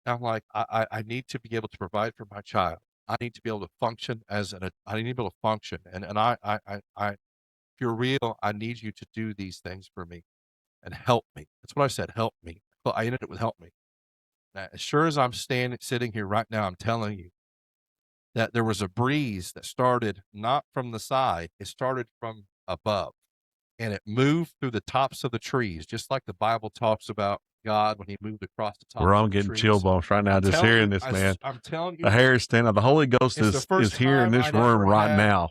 And I'm like, I need to be able to provide for my child. I need to be able to function I need to be able to function. If you're real, I need you to do these things for me and help me. That's what I said. Help me. Well, I ended it with help me. Now, as sure as I'm sitting here right now, I'm telling you, that there was a breeze that started not from the side, it started from above, and it moved through the tops of the trees, just like the Bible talks about God when he moved across the Bro, tops I'm of the getting chill trees. bumps right now I'm just telling you, hearing this, man. I'm telling The you, hair is standing up. The Holy Ghost it's the is first here in time this I'd room ever right had now.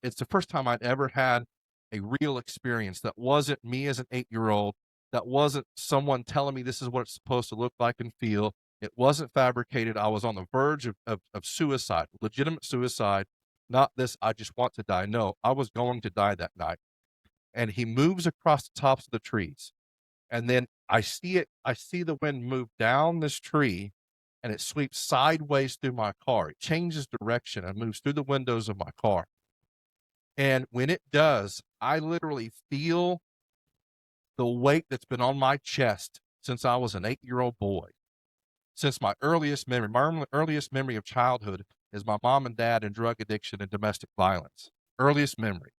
it's the first time I'd ever had a real experience that wasn't me as an 8-year-old, that wasn't someone telling me this is what it's supposed to look like and feel. It wasn't fabricated. I was on the verge of suicide, legitimate suicide, not this, I just want to die. No, I was going to die that night. And he moves across the tops of the trees. And then I see the wind move down this tree and it sweeps sideways through my car. It changes direction and moves through the windows of my car. And when it does, I literally feel the weight that's been on my chest since I was an 8-year-old boy, since my earliest memory of childhood. is my mom and dad and drug addiction and domestic violence. Earliest memory.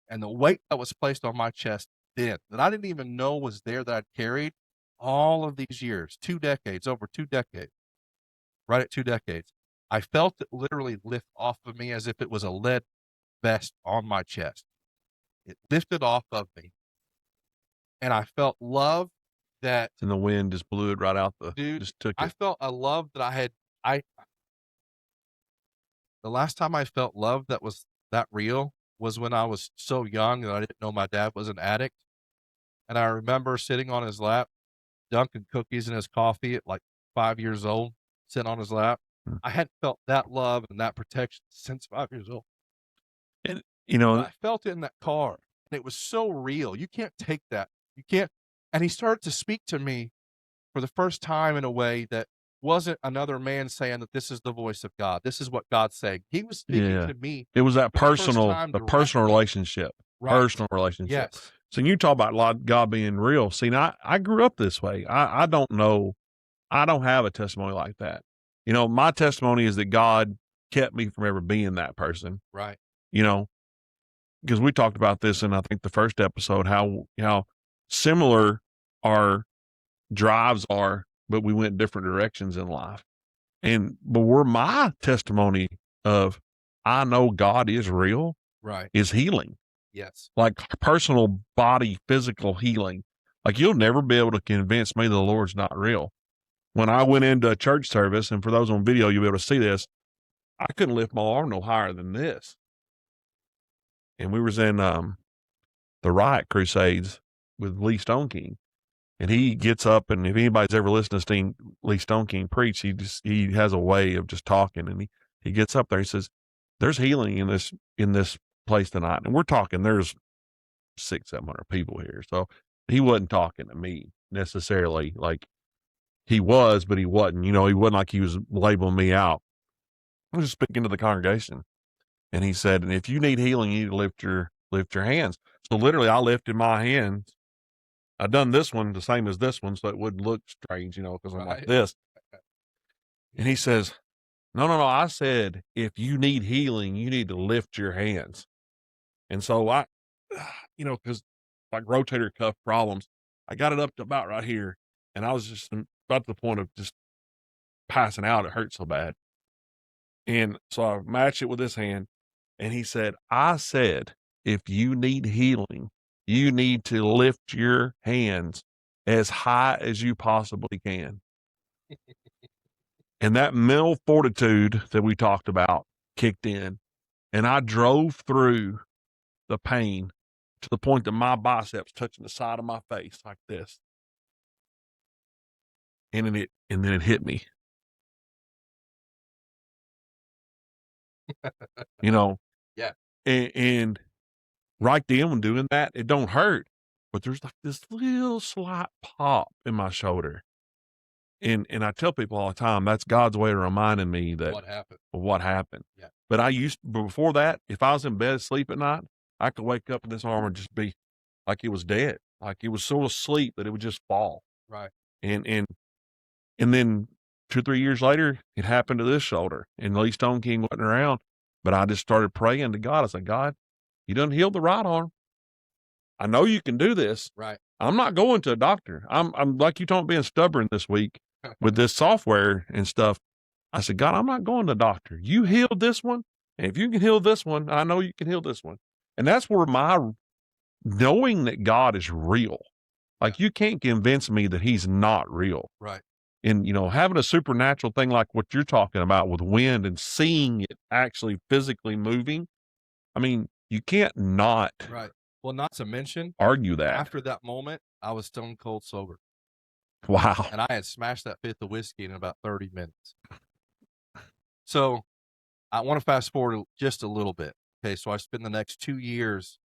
And the weight that was placed on my chest then, that I didn't even know was there, that I'd carried all of these years, 2 decades, over 2 decades, right at 2 decades. I felt it literally lift off of me as if it was a lead vest on my chest. It lifted off of me, and I felt love that, And the wind just blew it right out dude, just took I it. felt a love that I the last time I felt love that was that real was when I was so young that I didn't know my dad was an addict, and I remember sitting on his lap, dunking cookies in his coffee at, like, 5 years old, sitting on his lap. Mm. I hadn't felt that love and that protection since 5 years old. And, But I felt it in that car, and it was so real. You can't take that. You can't. And he started to speak to me for the first time in a way that wasn't another man saying that this is the voice of God. This is what God's saying. He was speaking yeah, to me it was that for the first personal, time the personal directly. relationship, Right. personal relationship. Yes. So you talk about God being real. See, now I grew up this way. I don't know. I don't have a testimony like that. You know, my testimony is that God kept me from ever being that person, Right. you know, because we talked about this in, I think, the first episode, how similar our drives are, but we went different directions in life. But where my testimony of, I know God is real, Right. is healing, Yes. like personal body, physical healing. Like, you'll never be able to convince me the Lord's not real. When I went into a church service, and for those on video, you'll be able to see this, I couldn't lift my arm no higher than this. And we was in the Riot Crusades with Lee Stone King. And he gets up, and if anybody's ever listened to Lee Stone King preach, he has a way of just talking. And he gets up there, he says, there's healing in this place tonight. And we're talking, there's 600-700 people here. So he wasn't talking to me necessarily. Like, he was, but he wasn't. You know, he wasn't like he was labeling me out. I was just speaking to the congregation. And he said, and if you need healing, you need to lift your hands. So literally, I lifted my hands. I done this one the same as this one, so it wouldn't look strange, you know, because I'm like Right. this. And he says, no. I said, if you need healing, you need to lift your hands. And so I, you know, because like rotator cuff problems, I got it up to about right here. And I was just about to the point of just passing out. It hurt so bad. And so I matched it with his hand. And he said, I said, if you need healing, you need to lift your hands as high as you possibly can. And that mental fortitude that we talked about kicked in. And I drove through the pain to the point that my biceps touching the side of my face like this. And then it hit me. You know? Yeah. And right then when doing that, it don't hurt. But there's like this little slight pop in my shoulder. And I tell people all the time, that's God's way of reminding me that what happened. Yeah. But before that, if I was in bed asleep at night, I could wake up and this arm would just be like it was dead. Like it was so asleep that it would just fall. Right. And then 2 or 3 years later, it happened to this shoulder. And Lee Stone King wasn't around, but I just started praying to God. I said, God, you done healed the right arm. I know you can do this. Right. I'm not going to a doctor. I'm like you talking being stubborn this week with this software and stuff. I said, God, I'm not going to the doctor. You healed this one. And if you can heal this one, I know you can heal this one. And that's where my knowing that God is real, like you can't convince me that he's not real. Right. And, you know, having a supernatural thing like what you're talking about with wind and seeing it actually physically moving. I mean, you can't not Right. Well, not to mention, argue that. after that moment, I was stone cold sober. Wow. And I had smashed that fifth of whiskey in about 30 minutes. So I want to fast forward just a little bit. Okay. So I spend the next 2 years.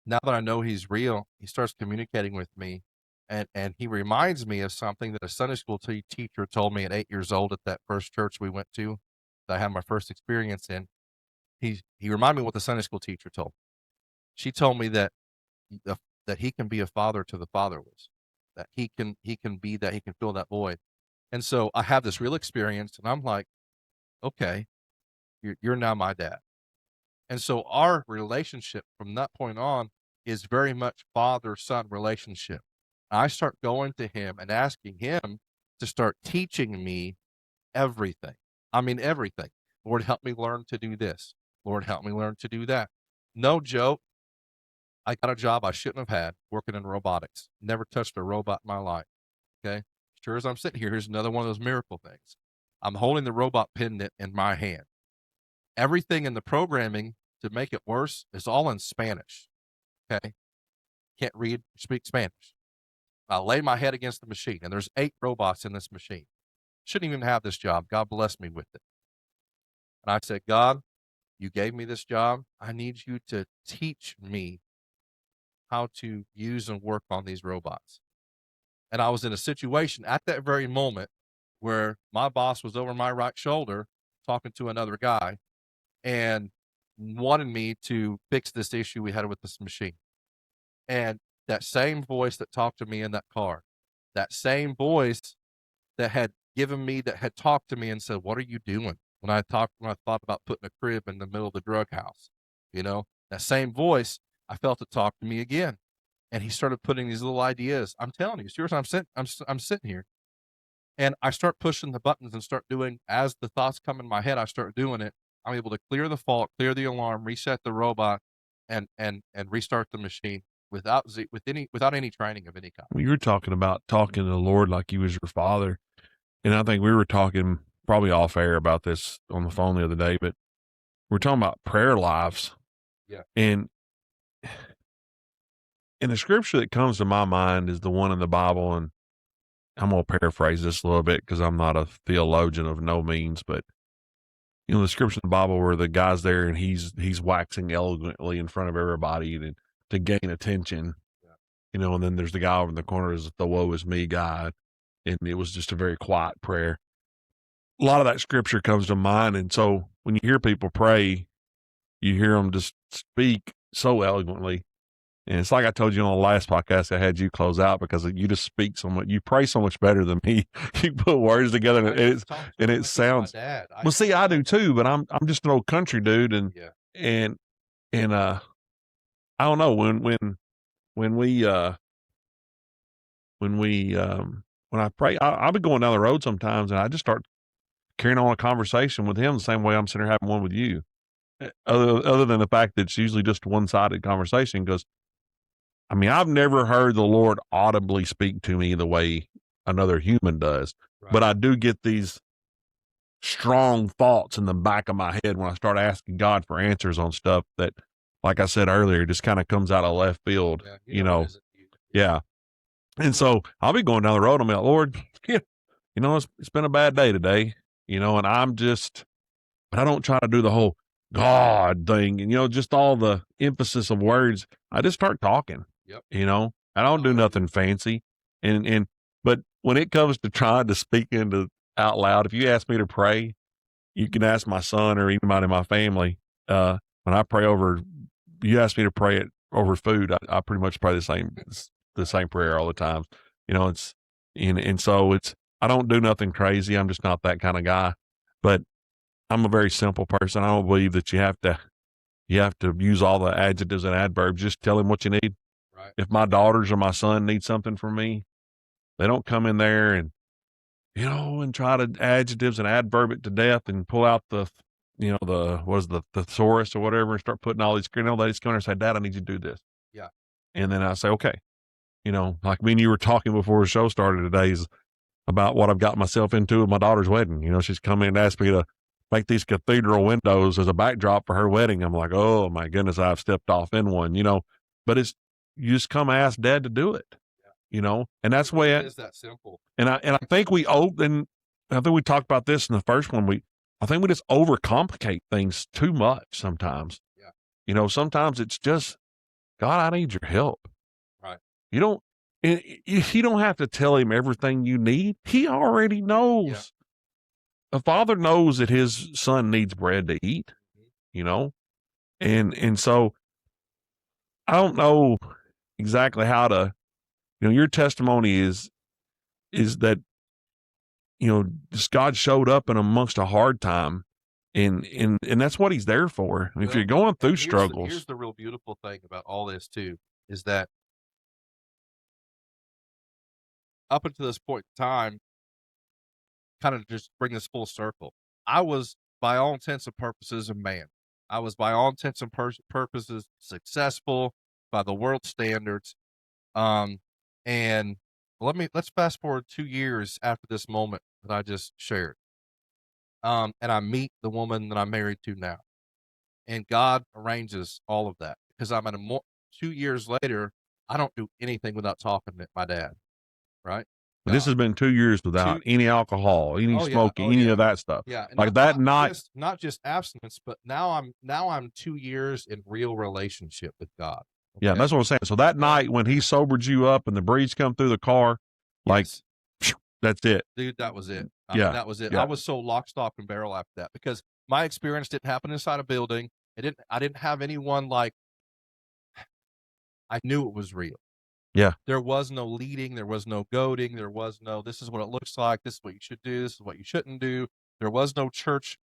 Now that I know he's real, he starts communicating with me. And he reminds me of something that a Sunday school teacher told me at 8 years old at that first church we went to that I had my first experience in. He reminded me what the Sunday school teacher told me. She told me that that he can be a father to the fatherless, that he can be that, he can fill that void. And so I have this real experience, and I'm like, okay, You're now my dad. And so our relationship from that point on is very much father-son relationship. I start going to him and asking him to start teaching me everything. I mean, everything. Lord, help me learn to do this. Lord, help me learn to do that. No joke. I got a job I shouldn't have had working in robotics. Never touched a robot in my life. Okay. Sure as I'm sitting here, here's another one of those miracle things. I'm holding the robot pendant in my hand. Everything in the programming to make it worse is all in Spanish. Okay. Can't read, speak Spanish. I lay my head against the machine, and there's 8 robots in this machine. Shouldn't even have this job. God bless me with it. And I said, God, you gave me this job. I need you to teach me how to use and work on these robots. And I was in a situation at that very moment where my boss was over my right shoulder talking to another guy and wanted me to fix this issue we had with this machine. And that same voice that talked to me in that car, that same voice that had talked to me and said, "What are you doing?" When I thought about putting a crib in the middle of the drug house, that same voice, I felt it talk to me again. And he started putting these little ideas. I'm telling you, seriously, I'm sitting here and I start pushing the buttons and start doing as the thoughts come in my head, I start doing it. I'm able to clear the fault, clear the alarm, reset the robot, and restart the machine without any training of any kind. Well, you were talking about talking to the Lord like he was your father. And I think we were talking probably off air about this on the phone the other day, but we're talking about prayer lives. Yeah. And the scripture that comes to my mind is the one in the Bible. And I'm going to paraphrase this a little bit because I'm not a theologian of no means, but the scripture in the Bible where the guy's there and he's waxing eloquently in front of everybody to gain attention, and then there's the guy over in the corner is the woe is me guy. And it was just a very quiet prayer. A lot of that scripture comes to mind. And so when you hear people pray, you hear them just speak so eloquently. And it's like I told you on the last podcast, I had you close out because you just speak so much. You pray so much better than me. You put words together and it sounds, well, see, I do too, but I'm just an old country dude. And I don't know when I pray, I'll be going down the road sometimes and I just start carrying on a conversation with him the same way I'm sitting here having one with you. Other than the fact that it's usually just a one-sided conversation, because I've never heard the Lord audibly speak to me the way another human does, right. But I do get these strong thoughts in the back of my head when I start asking God for answers on stuff that, like I said earlier, just kind of comes out of left field, Yeah. And so I'll be going down the road. I'm like, Lord, it's been a bad day today, and but I don't try to do the whole God thing and, just all the emphasis of words. I just start talking, I don't do nothing fancy. But when it comes to trying to speak into out loud, if you ask me to pray, you can ask my son or anybody in my family. When I pray you ask me to pray it over food, I pretty much pray the same prayer all the time. So I don't do nothing crazy. I'm just not that kind of guy, but I'm a very simple person. I don't believe that you have to use all the adjectives and adverbs. Just tell him what you need. Right. If my daughters or my son need something from me, they don't come in there and try to adjectives and adverb it to death and pull out the thesaurus or whatever and start putting all these, they just come in and say, Dad, I need you to do this. Yeah. And then I say, okay. Like me and you were talking before the show started today is about what I've got myself into with my daughter's wedding. She's come in and asked me to make these cathedral windows as a backdrop for her wedding. I'm like, oh my goodness, I've stepped off in one, but you just come ask Dad to do it, and that's the way it is that simple. And I think we talked about this in the first one. I think we just overcomplicate things too much sometimes. Yeah. Sometimes it's just, God, I need your help. Right. You don't have to tell him everything you need. He already knows. Yeah. A father knows that his son needs bread to eat, and so I don't know exactly how to, your testimony is that, just God showed up in amongst a hard time and that's what he's there for. If you're going through struggles, here's the real beautiful thing about all this too, is that up until this point in time, kind of just bring this full circle. I was, by all intents and purposes, a man. I was, by all intents and purposes, successful by the world standards. And let's fast forward 2 years after this moment that I just shared. And I meet the woman that I'm married to now, and God arranges all of that because I'm at 2 years later. I don't do anything without talking to my dad, right? this has been 2 years without any alcohol, any smoking, any of that stuff. Yeah, like that night, not just abstinence, but now I'm 2 years in real relationship with God. Okay? Yeah, that's what I'm saying. So that night when he sobered you up and the breeze come through the car, like that's it, dude. That was it. I Yeah. mean, that was it. Yeah. I was so lock, stock, and barrel after that because my experience didn't happen inside a building. I didn't have anyone like. I knew it was real. Yeah. There was no leading. There was no goading. There was no, this is what it looks like. This is what you should do. This is what you shouldn't do. There was no church.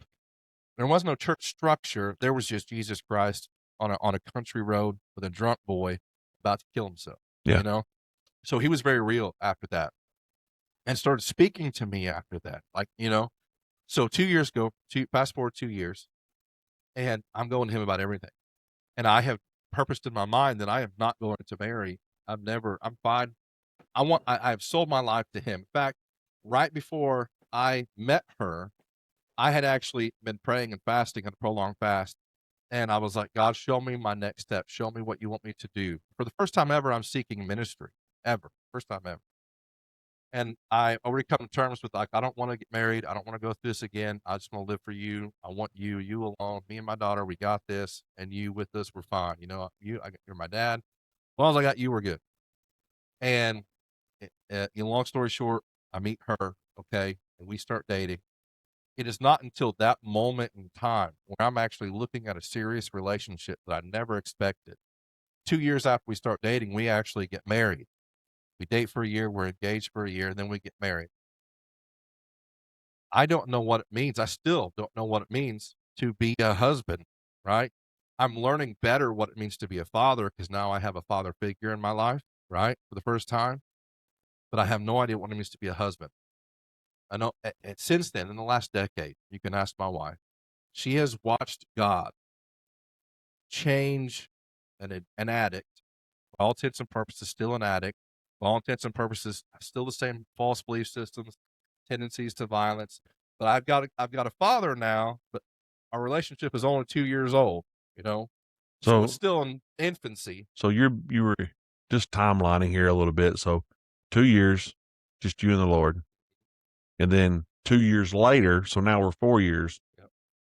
There was no church structure. There was just Jesus Christ on a country road with a drunk boy about to kill himself. Yeah. You know? So he was very real after that and started speaking to me after that. Like, you know, so 2 years ago, fast forward 2 years, and I'm going to him about everything. And I have purposed in my mind that I am not going to marry. I'm fine. I've sold my life to him. In fact, right before I met her, I had actually been praying and fasting on a prolonged fast. And I was like, God, show me my next step. Show me what you want me to do. For the first time ever, I'm seeking ministry, ever. First time ever. And I already come to terms with, like, I don't want to get married. I don't want to go through this again. I just want to live for you. I want you alone. Me and my daughter, we got this. And you with us, we're fine. You know, you're my dad. As long as I got you, we're good. And long story short, I meet her, okay, and we start dating. It is not until that moment in time where I'm actually looking at a serious relationship that I never expected. 2 years after we start dating, we actually get married. We date for a year, we're engaged for a year, and then we get married. I don't know what it means. I still don't know what it means to be a husband, right? I'm learning better what it means to be a father because now I have a father figure in my life, right, for the first time. But I have no idea what it means to be a husband. I know since then, in the last decade, you can ask my wife, she has watched God change an addict, for all intents and purposes, still an addict, for all intents and purposes, still the same false belief systems, tendencies to violence. But I've got a father now, but our relationship is only 2 years old, you know? So it's still in infancy. So you were just timelining here a little bit. So 2 years, just you and the Lord. And then 2 years later, so now we're 4 years,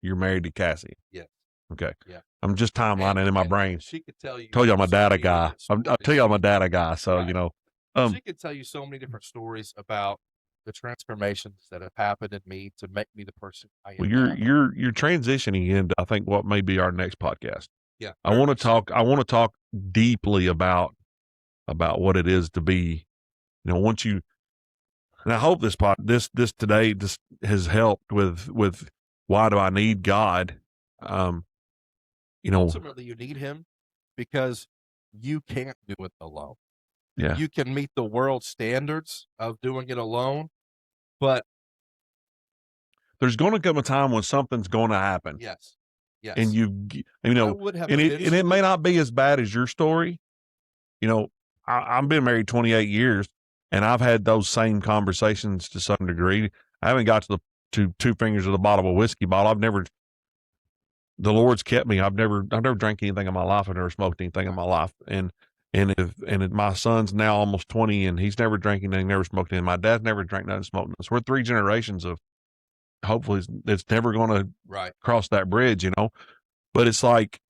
you're married to Cassie. Yes. Okay. Yeah. I'm just timelining in my brain. She could tell you. Told you I'm a data guy. I'll tell you I'm a data guy. So, Right. you know. She could tell you so many different stories about the transformations that have happened in me to make me the person I am. Well, now. you're transitioning into, I think, what may be our next podcast. Yeah. I want to talk deeply about what it is to be, you know, once you, and I hope this today just has helped with why do I need God? You know, ultimately you need him because you can't do it alone. Yeah. You can meet the world standards of doing it alone, but there's going to come a time when something's going to happen. Yes. Yes. And you know, and it may not be as bad as your story. You know, I've been married 28 years and I've had those same conversations to some degree. I haven't got to two fingers of the bottom of a whiskey bottle. The Lord's kept me. I've never drank anything in my life. I've never smoked anything in my life. And my son's now almost 20 and he's never drank anything, never smoked anything. My dad's never drank nothing, smoked nothing. So we're 3 generations of, hopefully it's never going to cross that bridge, you know, but it's like,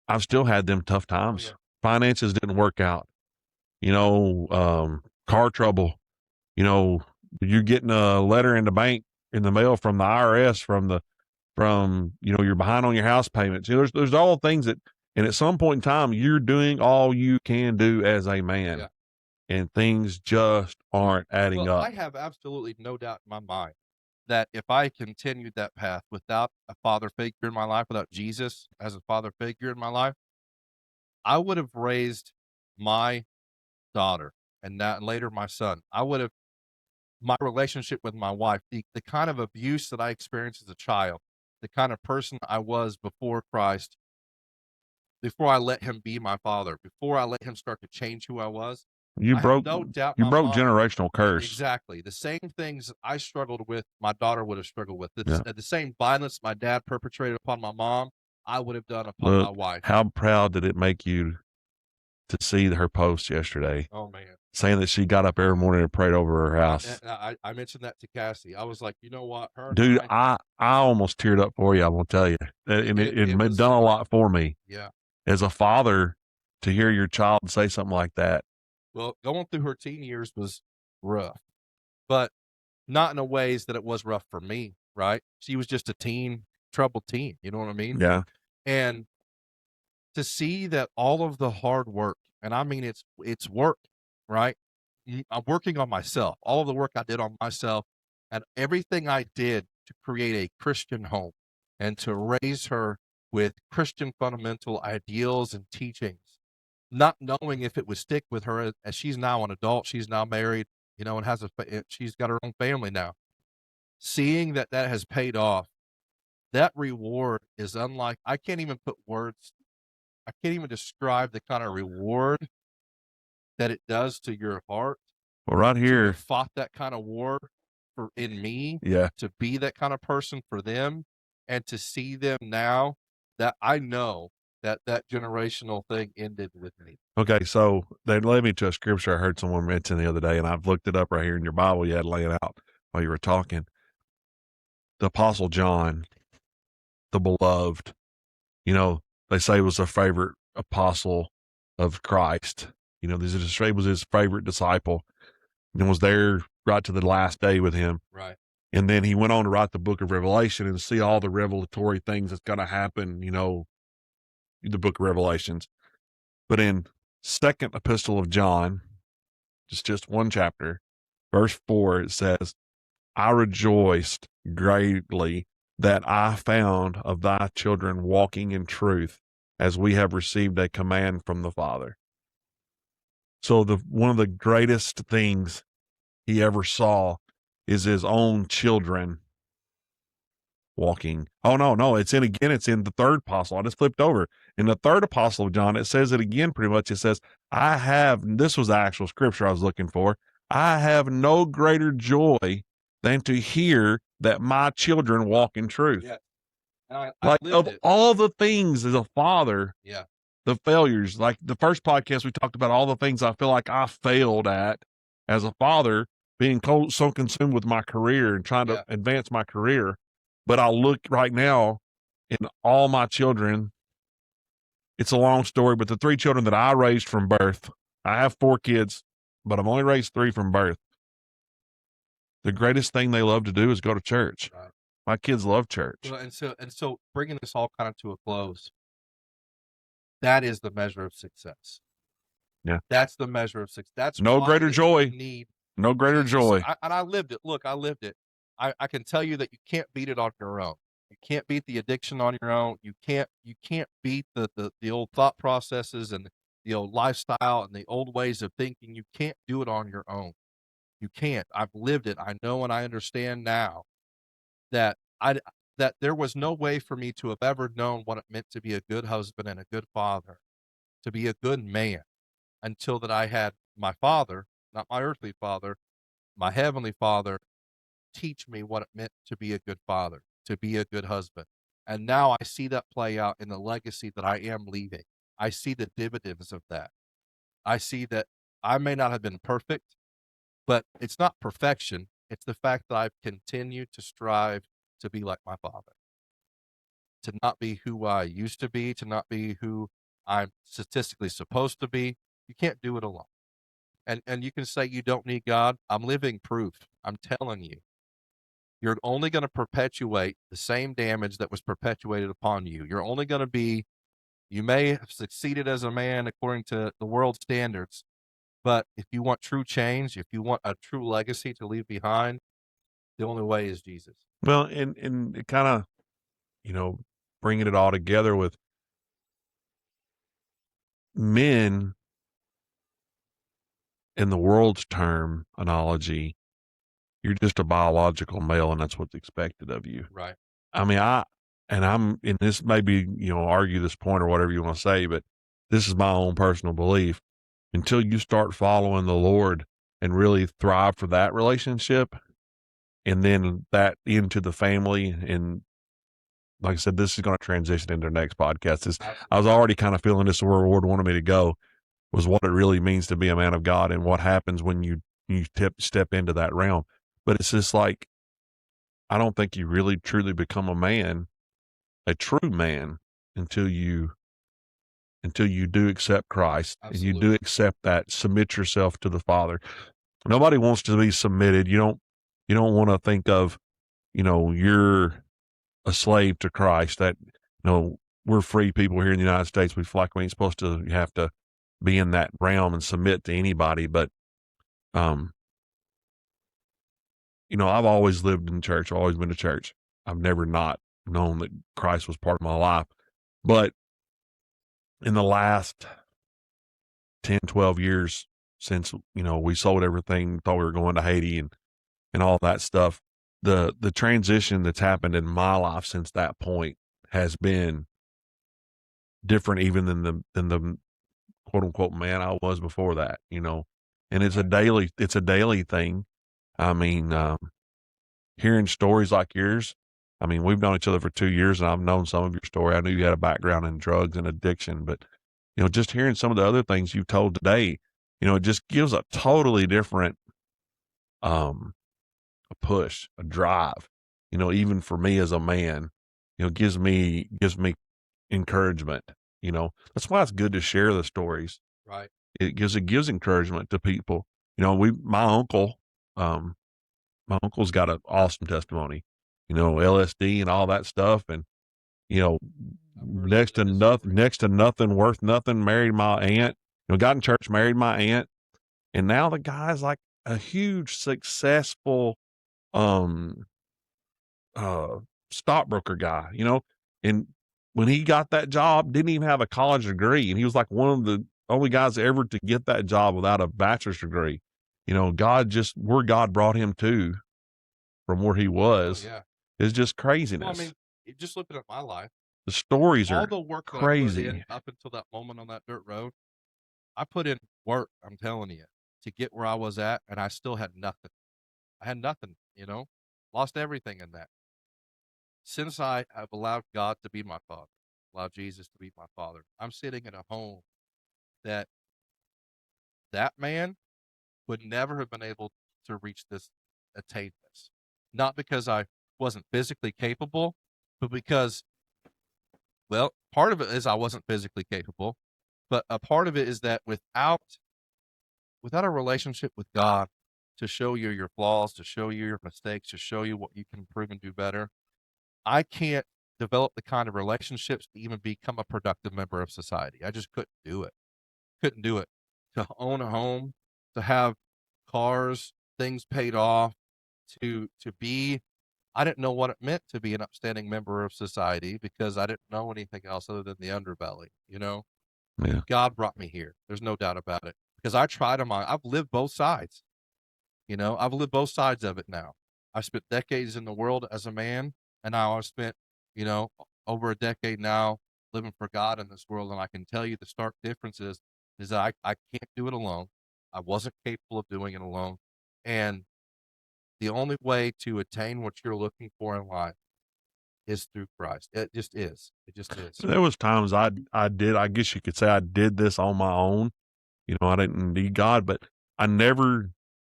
I've still had them tough times. Oh, yeah. Finances didn't work out, you know, car trouble, you know, you're getting a letter in the bank in the mail from the IRS from, you know, you're behind on your house payments. You know, there's all things that, and at some point in time, you're doing all you can do as a man, and things just aren't adding up. I have absolutely no doubt in my mind that if I continued that path without a father figure in my life, without Jesus as a father figure in my life, I would have raised my daughter and now and later my son. I would have my relationship with my wife, the kind of abuse that I experienced as a child, the kind of person I was before Christ, before I let him be my father, before I let him start to change who I was. You I have broke no doubt in you my broke mind. generational curse. Exactly. The same things I struggled with, my daughter would have struggled with. Yeah. The same violence my dad perpetrated upon my mom, I would have done upon my Look, wife. how proud did it make you to see her post yesterday Oh man. saying that she got up every morning and prayed over her house? I mentioned that to Cassie. I was like, you know what? Her and Dude, I, I almost teared up for you, I'm gonna tell you. And it it was, done a lot for me yeah. as a father to hear your child say something like that. Well, going through her teen years was rough, but not in a ways that it was rough for me, right? She was just a teen, troubled teen. You know what I mean? Yeah. And to see that all of the hard work, and I mean it's work, right? I'm working on myself. All of the work I did on myself and everything I did to create a Christian home and to raise her with Christian fundamental ideals and teachings, not knowing if it would stick with her as she's now an adult, she's now married, you know, and she's got her own family now. Seeing that that has paid off, that reward is unlike I can't even put words I can't even describe the kind of reward that it does to your heart Well, right to have here, fought that kind of war for in me, yeah. to be that kind of person for them, and to see them now that I know that that generational thing ended with me. Okay, so they led me to a scripture I heard someone mention the other day, and I've looked it up right here in your Bible you had laying out while you were talking. The Apostle John, the beloved, you know, they say was a favorite apostle of Christ. You know, this was his favorite disciple and was there right to the last day with him. Right. And then he went on to write the book of Revelation and see all the revelatory things that's going to happen, you know, the book of Revelations. But in second epistle of John, just one chapter, verse 4, it says, I rejoiced greatly that I found of thy children walking in truth as we have received a command from the Father. So one of the greatest things he ever saw is his own children walking. Oh no, it's in the third apostle. I just flipped over. In the third apostle of John, it says it again pretty much. It says, this was the actual scripture I was looking for. I have no greater joy than to hear that my children walk in truth. Yeah. And I Like lived of it. all the things as a father, Yeah. the failures, like the first podcast, we talked about all the things I feel like I failed at as a father, being so consumed with my career and trying to Yeah. advance my career. But I look right now in all my children. It's a long story, but the three children that I raised from birth, I have 4 kids, but I've only raised 3 from birth. The greatest thing they love to do is go to church. Right. My kids love church. Well, and so bringing this all kind of to a close, that is the measure of success. Yeah. That's the measure of success. That's No why greater that joy. you need No greater Jesus. joy. And I lived it. Look, I lived it. I can tell you that you can't beat it on your own. You can't beat the addiction on your own. You can't beat the old thought processes and the old lifestyle and the old ways of thinking. You can't do it on your own. You can't. I've lived it. I know and I understand now that that there was no way for me to have ever known what it meant to be a good husband and a good father, to be a good man, until that I had my father, not my earthly father, my heavenly father, teach me what it meant to be a good father, to be a good husband. And now I see that play out in the legacy that I am leaving. I see the dividends of that. I see that I may not have been perfect, but it's not perfection. It's the fact that I've continued to strive to be like my father, to not be who I used to be, to not be who I'm statistically supposed to be. You can't do it alone. And you can say you don't need God. I'm living proof. I'm telling you. You're only going to perpetuate the same damage that was perpetuated upon you. You're only going to be, you may have succeeded as a man according to the world standards, but if you want true change, if you want a true legacy to leave behind, The only way is Jesus. Well, and it kind of, bringing it all together with men in the world's term analogy, you're just a biological male, and that's what's expected of you. Right. I mean, and this maybe, argue this point or whatever you want to say, but this is my own personal belief. Until you start following the Lord and really thrive for that relationship, and then that into the family, and like I said, this is going to transition into the next podcast. I was already kind of feeling this is where the Lord wanted me to go, was what it really means to be a man of God and what happens when you step into that realm. But it's just like, I don't think you really truly become a true man, until you do accept Christ. Absolutely. And you do accept that, submit yourself to the Father. Nobody wants to be submitted. You don't want to think of, you're a slave to Christ. That, we're free people here in the United States. We feel like we ain't supposed to have to be in that realm and submit to anybody. But, I've always lived in church. I've always been to church. I've never not known that Christ was part of my life. But in the last 10, 12 years since, we sold everything, thought we were going to Haiti and all that stuff, the transition that's happened in my life since that point has been different even than the quote unquote man I was before that, and it's a daily thing. I mean, hearing stories like yours, I mean, we've known each other for 2 years, and I've known some of your story. I knew you had a background in drugs and addiction, but, just hearing some of the other things you've told today, it just gives a totally different, a push, a drive, even for me as a man, gives me encouragement. That's why it's good to share the stories. Right. It gives encouragement to people. My uncle's got an awesome testimony, LSD and all that stuff. And, next to nothing, worth nothing, married my aunt, got in church, married my aunt. And now the guy's like a huge, successful, stockbroker guy, and when he got that job, didn't even have a college degree. And he was like one of the only guys ever to get that job without a bachelor's degree. Where God brought him to from where he was is just craziness. Well, I mean, just looking at my life, the stories all are the work crazy. that I put in up until that moment on that dirt road, I put in work, I'm telling you, to get where I was at, and I still had nothing. I had nothing, lost everything in that. Since I have allowed God to be my father, allowed Jesus to be my father, I'm sitting in a home that man would never have been able to reach this, attain this. Not because I wasn't physically capable, but because, well, part of it is I wasn't physically capable, but a part of it is that without a relationship with God to show you your flaws, to show you your mistakes, to show you what you can improve and do better, I can't develop the kind of relationships to even become a productive member of society. I just couldn't do it. Couldn't do it. To own a home, to have cars, things paid off, to be, I didn't know what it meant to be an upstanding member of society because I didn't know anything else other than the underbelly, Yeah. God brought me here. There's no doubt about it. Because I've lived both sides. I've lived both sides of it now. I spent decades in the world as a man, and now I've spent, over a decade now living for God in this world. And I can tell you the stark difference is that I can't do it alone. I wasn't capable of doing it alone. And the only way to attain what you're looking for in life is through Christ. It just is. It just is. There was times I guess you could say I did this on my own. I didn't need God, but I never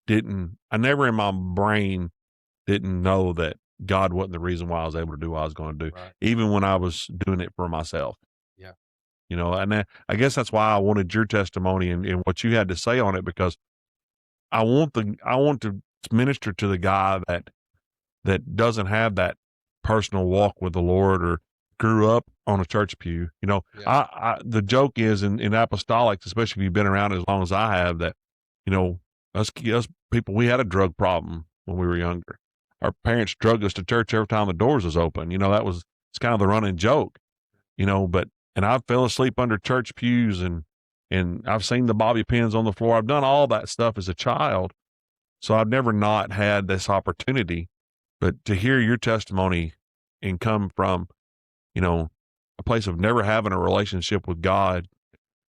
in my brain didn't know that God wasn't the reason why I was able to do what I was going to do, Right. even when I was doing it for myself. Yeah. And I guess that's why I wanted your testimony and what you had to say on it, because I want to minister to the guy that doesn't have that personal walk with the Lord or grew up on a church pew. The joke is in apostolics, especially if you've been around as long as I have, that, us people, we had a drug problem when we were younger. our parents drug us to church every time the doors was open. It's kind of the running joke, and I fell asleep under church pews and I've seen the bobby pins on the floor. I've done all that stuff as a child. So I've never not had this opportunity, but to hear your testimony and come from, a place of never having a relationship with God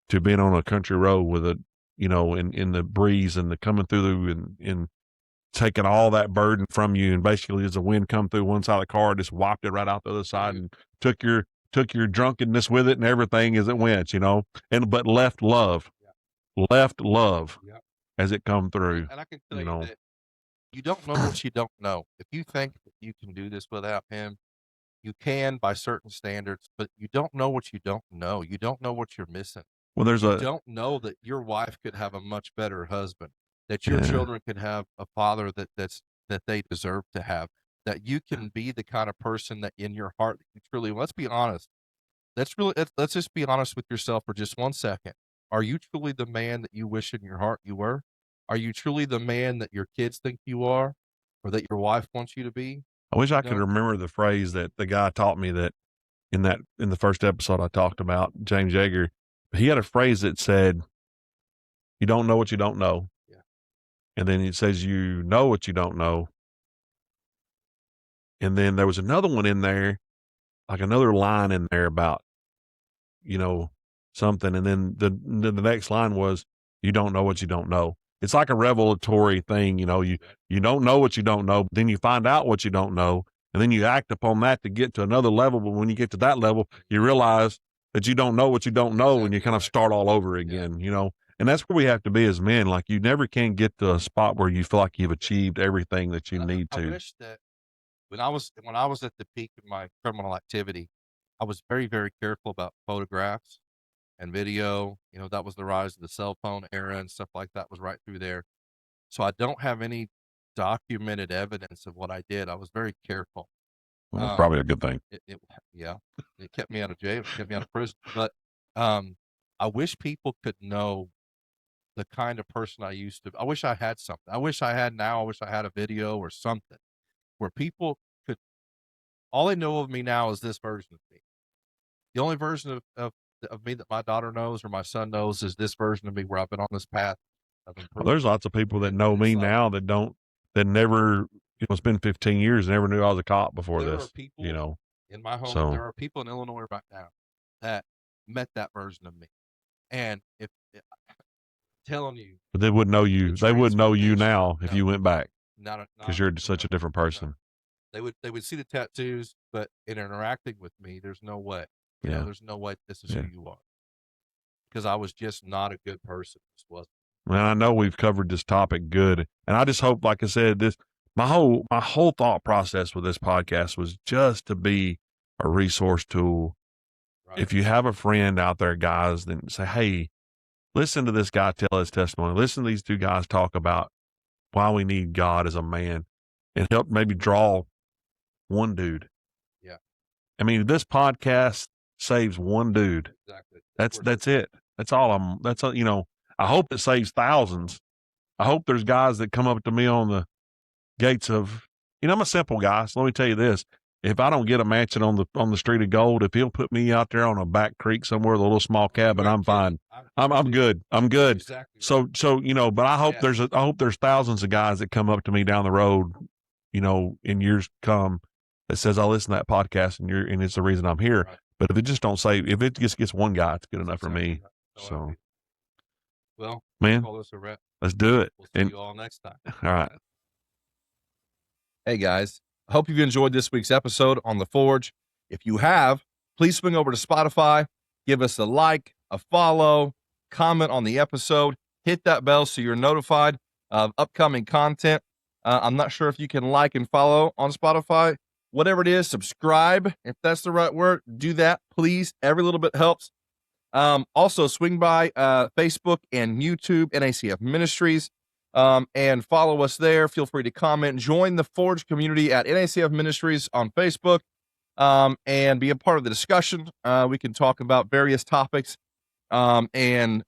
to being on a country road with in the breeze and the coming through and taking all that burden from you. And basically as the wind come through one side of the car, just wiped it right out the other side and took your drunkenness with it and everything as it went, but left love as it come through. And I can tell you that you don't know what you don't know. If you think that you can do this without him, you can by certain standards, but you don't know what you don't know. You don't know what you're missing. Well, you don't know that your wife could have a much better husband, that your children could have a father that they deserve to have, that you can be the kind of person that in your heart that you truly, let's be honest. Let's just be honest with yourself for just 1 second. Are you truly the man that you wish in your heart you were? Are you truly the man that your kids think you are, or that your wife wants you to be? I wish I could remember the phrase that the guy taught me that in the first episode I talked about, James Yeager. He had a phrase that said, "You don't know what you don't know." Yeah. And then it says, "You know what you don't know." And then there was another one in there, like another line in there about, something. And then the next line was, "You don't know what you don't know." It's like a revelatory thing. You don't know what you don't know, but then you find out what you don't know. And then you act upon that to get to another level. But when you get to that level, you realize that you don't know what you don't know. And you kind of start all over again, and that's where we have to be as men. Like you never can get to a spot where you feel like you've achieved everything that you need to. I wish that when I was at the peak of my criminal activity, I was very, very careful about photographs and video. That was the rise of the cell phone era and stuff like that was right through there. So I don't have any documented evidence of what I did. I was very careful. Well, that's probably a good thing. It kept me out of jail, it kept me out of prison. But I wish people could know the kind of person I used to. I wish I had something. I wish I had a video or something where people could. All they know of me now is this version of me. The only version of me that my daughter knows or my son knows is this version of me where I've been on this path of improvement. Well, there's lots of people that know me now that never, it's been 15 years, never knew I was a cop before this. There are people in my home, there are people in Illinois right now that met that version of me. And if I'm telling you, but they wouldn't know you. They wouldn't know you now if you went back because you're such a different person. They would see the tattoos, but in interacting with me, there's no way. There's no way this is who you are. Because I was just not a good person. This wasn't. Man, I know we've covered this topic good, and I just hope, like I said, my whole thought process with this podcast was just to be a resource tool. Right. If you have a friend out there, guys, then say, hey, listen to this guy tell his testimony. Listen to these two guys talk about why we need God as a man, and help maybe draw one dude. Yeah. I mean, this podcast saves one dude. Exactly. That's it. That's all I hope it saves thousands. I hope there's guys that come up to me on the gates of, I'm a simple guy. So let me tell you this. If I don't get a mansion on the street of gold, if he'll put me out there on a back creek somewhere with a little small cabin, I'm fine. I'm good. I'm good. Exactly. So, but I hope I hope there's thousands of guys that come up to me down the road, in years come that says, I listen to that podcast and it's the reason I'm here. Right. But if it just gets one guy, it's good enough for me. So. Well, man, let's do it. We'll see you all next time. All right. Hey guys, I hope you've enjoyed this week's episode on The Forge. If you have, please swing over to Spotify, give us a like, a follow, comment on the episode, hit that bell so you're notified of upcoming content. I'm not sure if you can like and follow on Spotify. Whatever it is, subscribe, if that's the right word. Do that, please. Every little bit helps. Also swing by Facebook and YouTube, NACF Ministries, and follow us there. Feel free to comment. Join the Forge community at NACF Ministries on Facebook, and be a part of the discussion. We can talk about various topics, and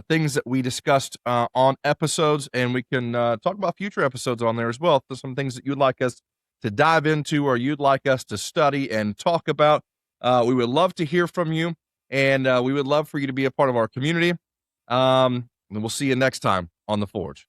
things that we discussed on episodes, and we can talk about future episodes on there as well. If there's some things that you'd like us to dive into or you'd like us to study and talk about, we would love to hear from you, and we would love for you to be a part of our community. And we'll see you next time on The Forge.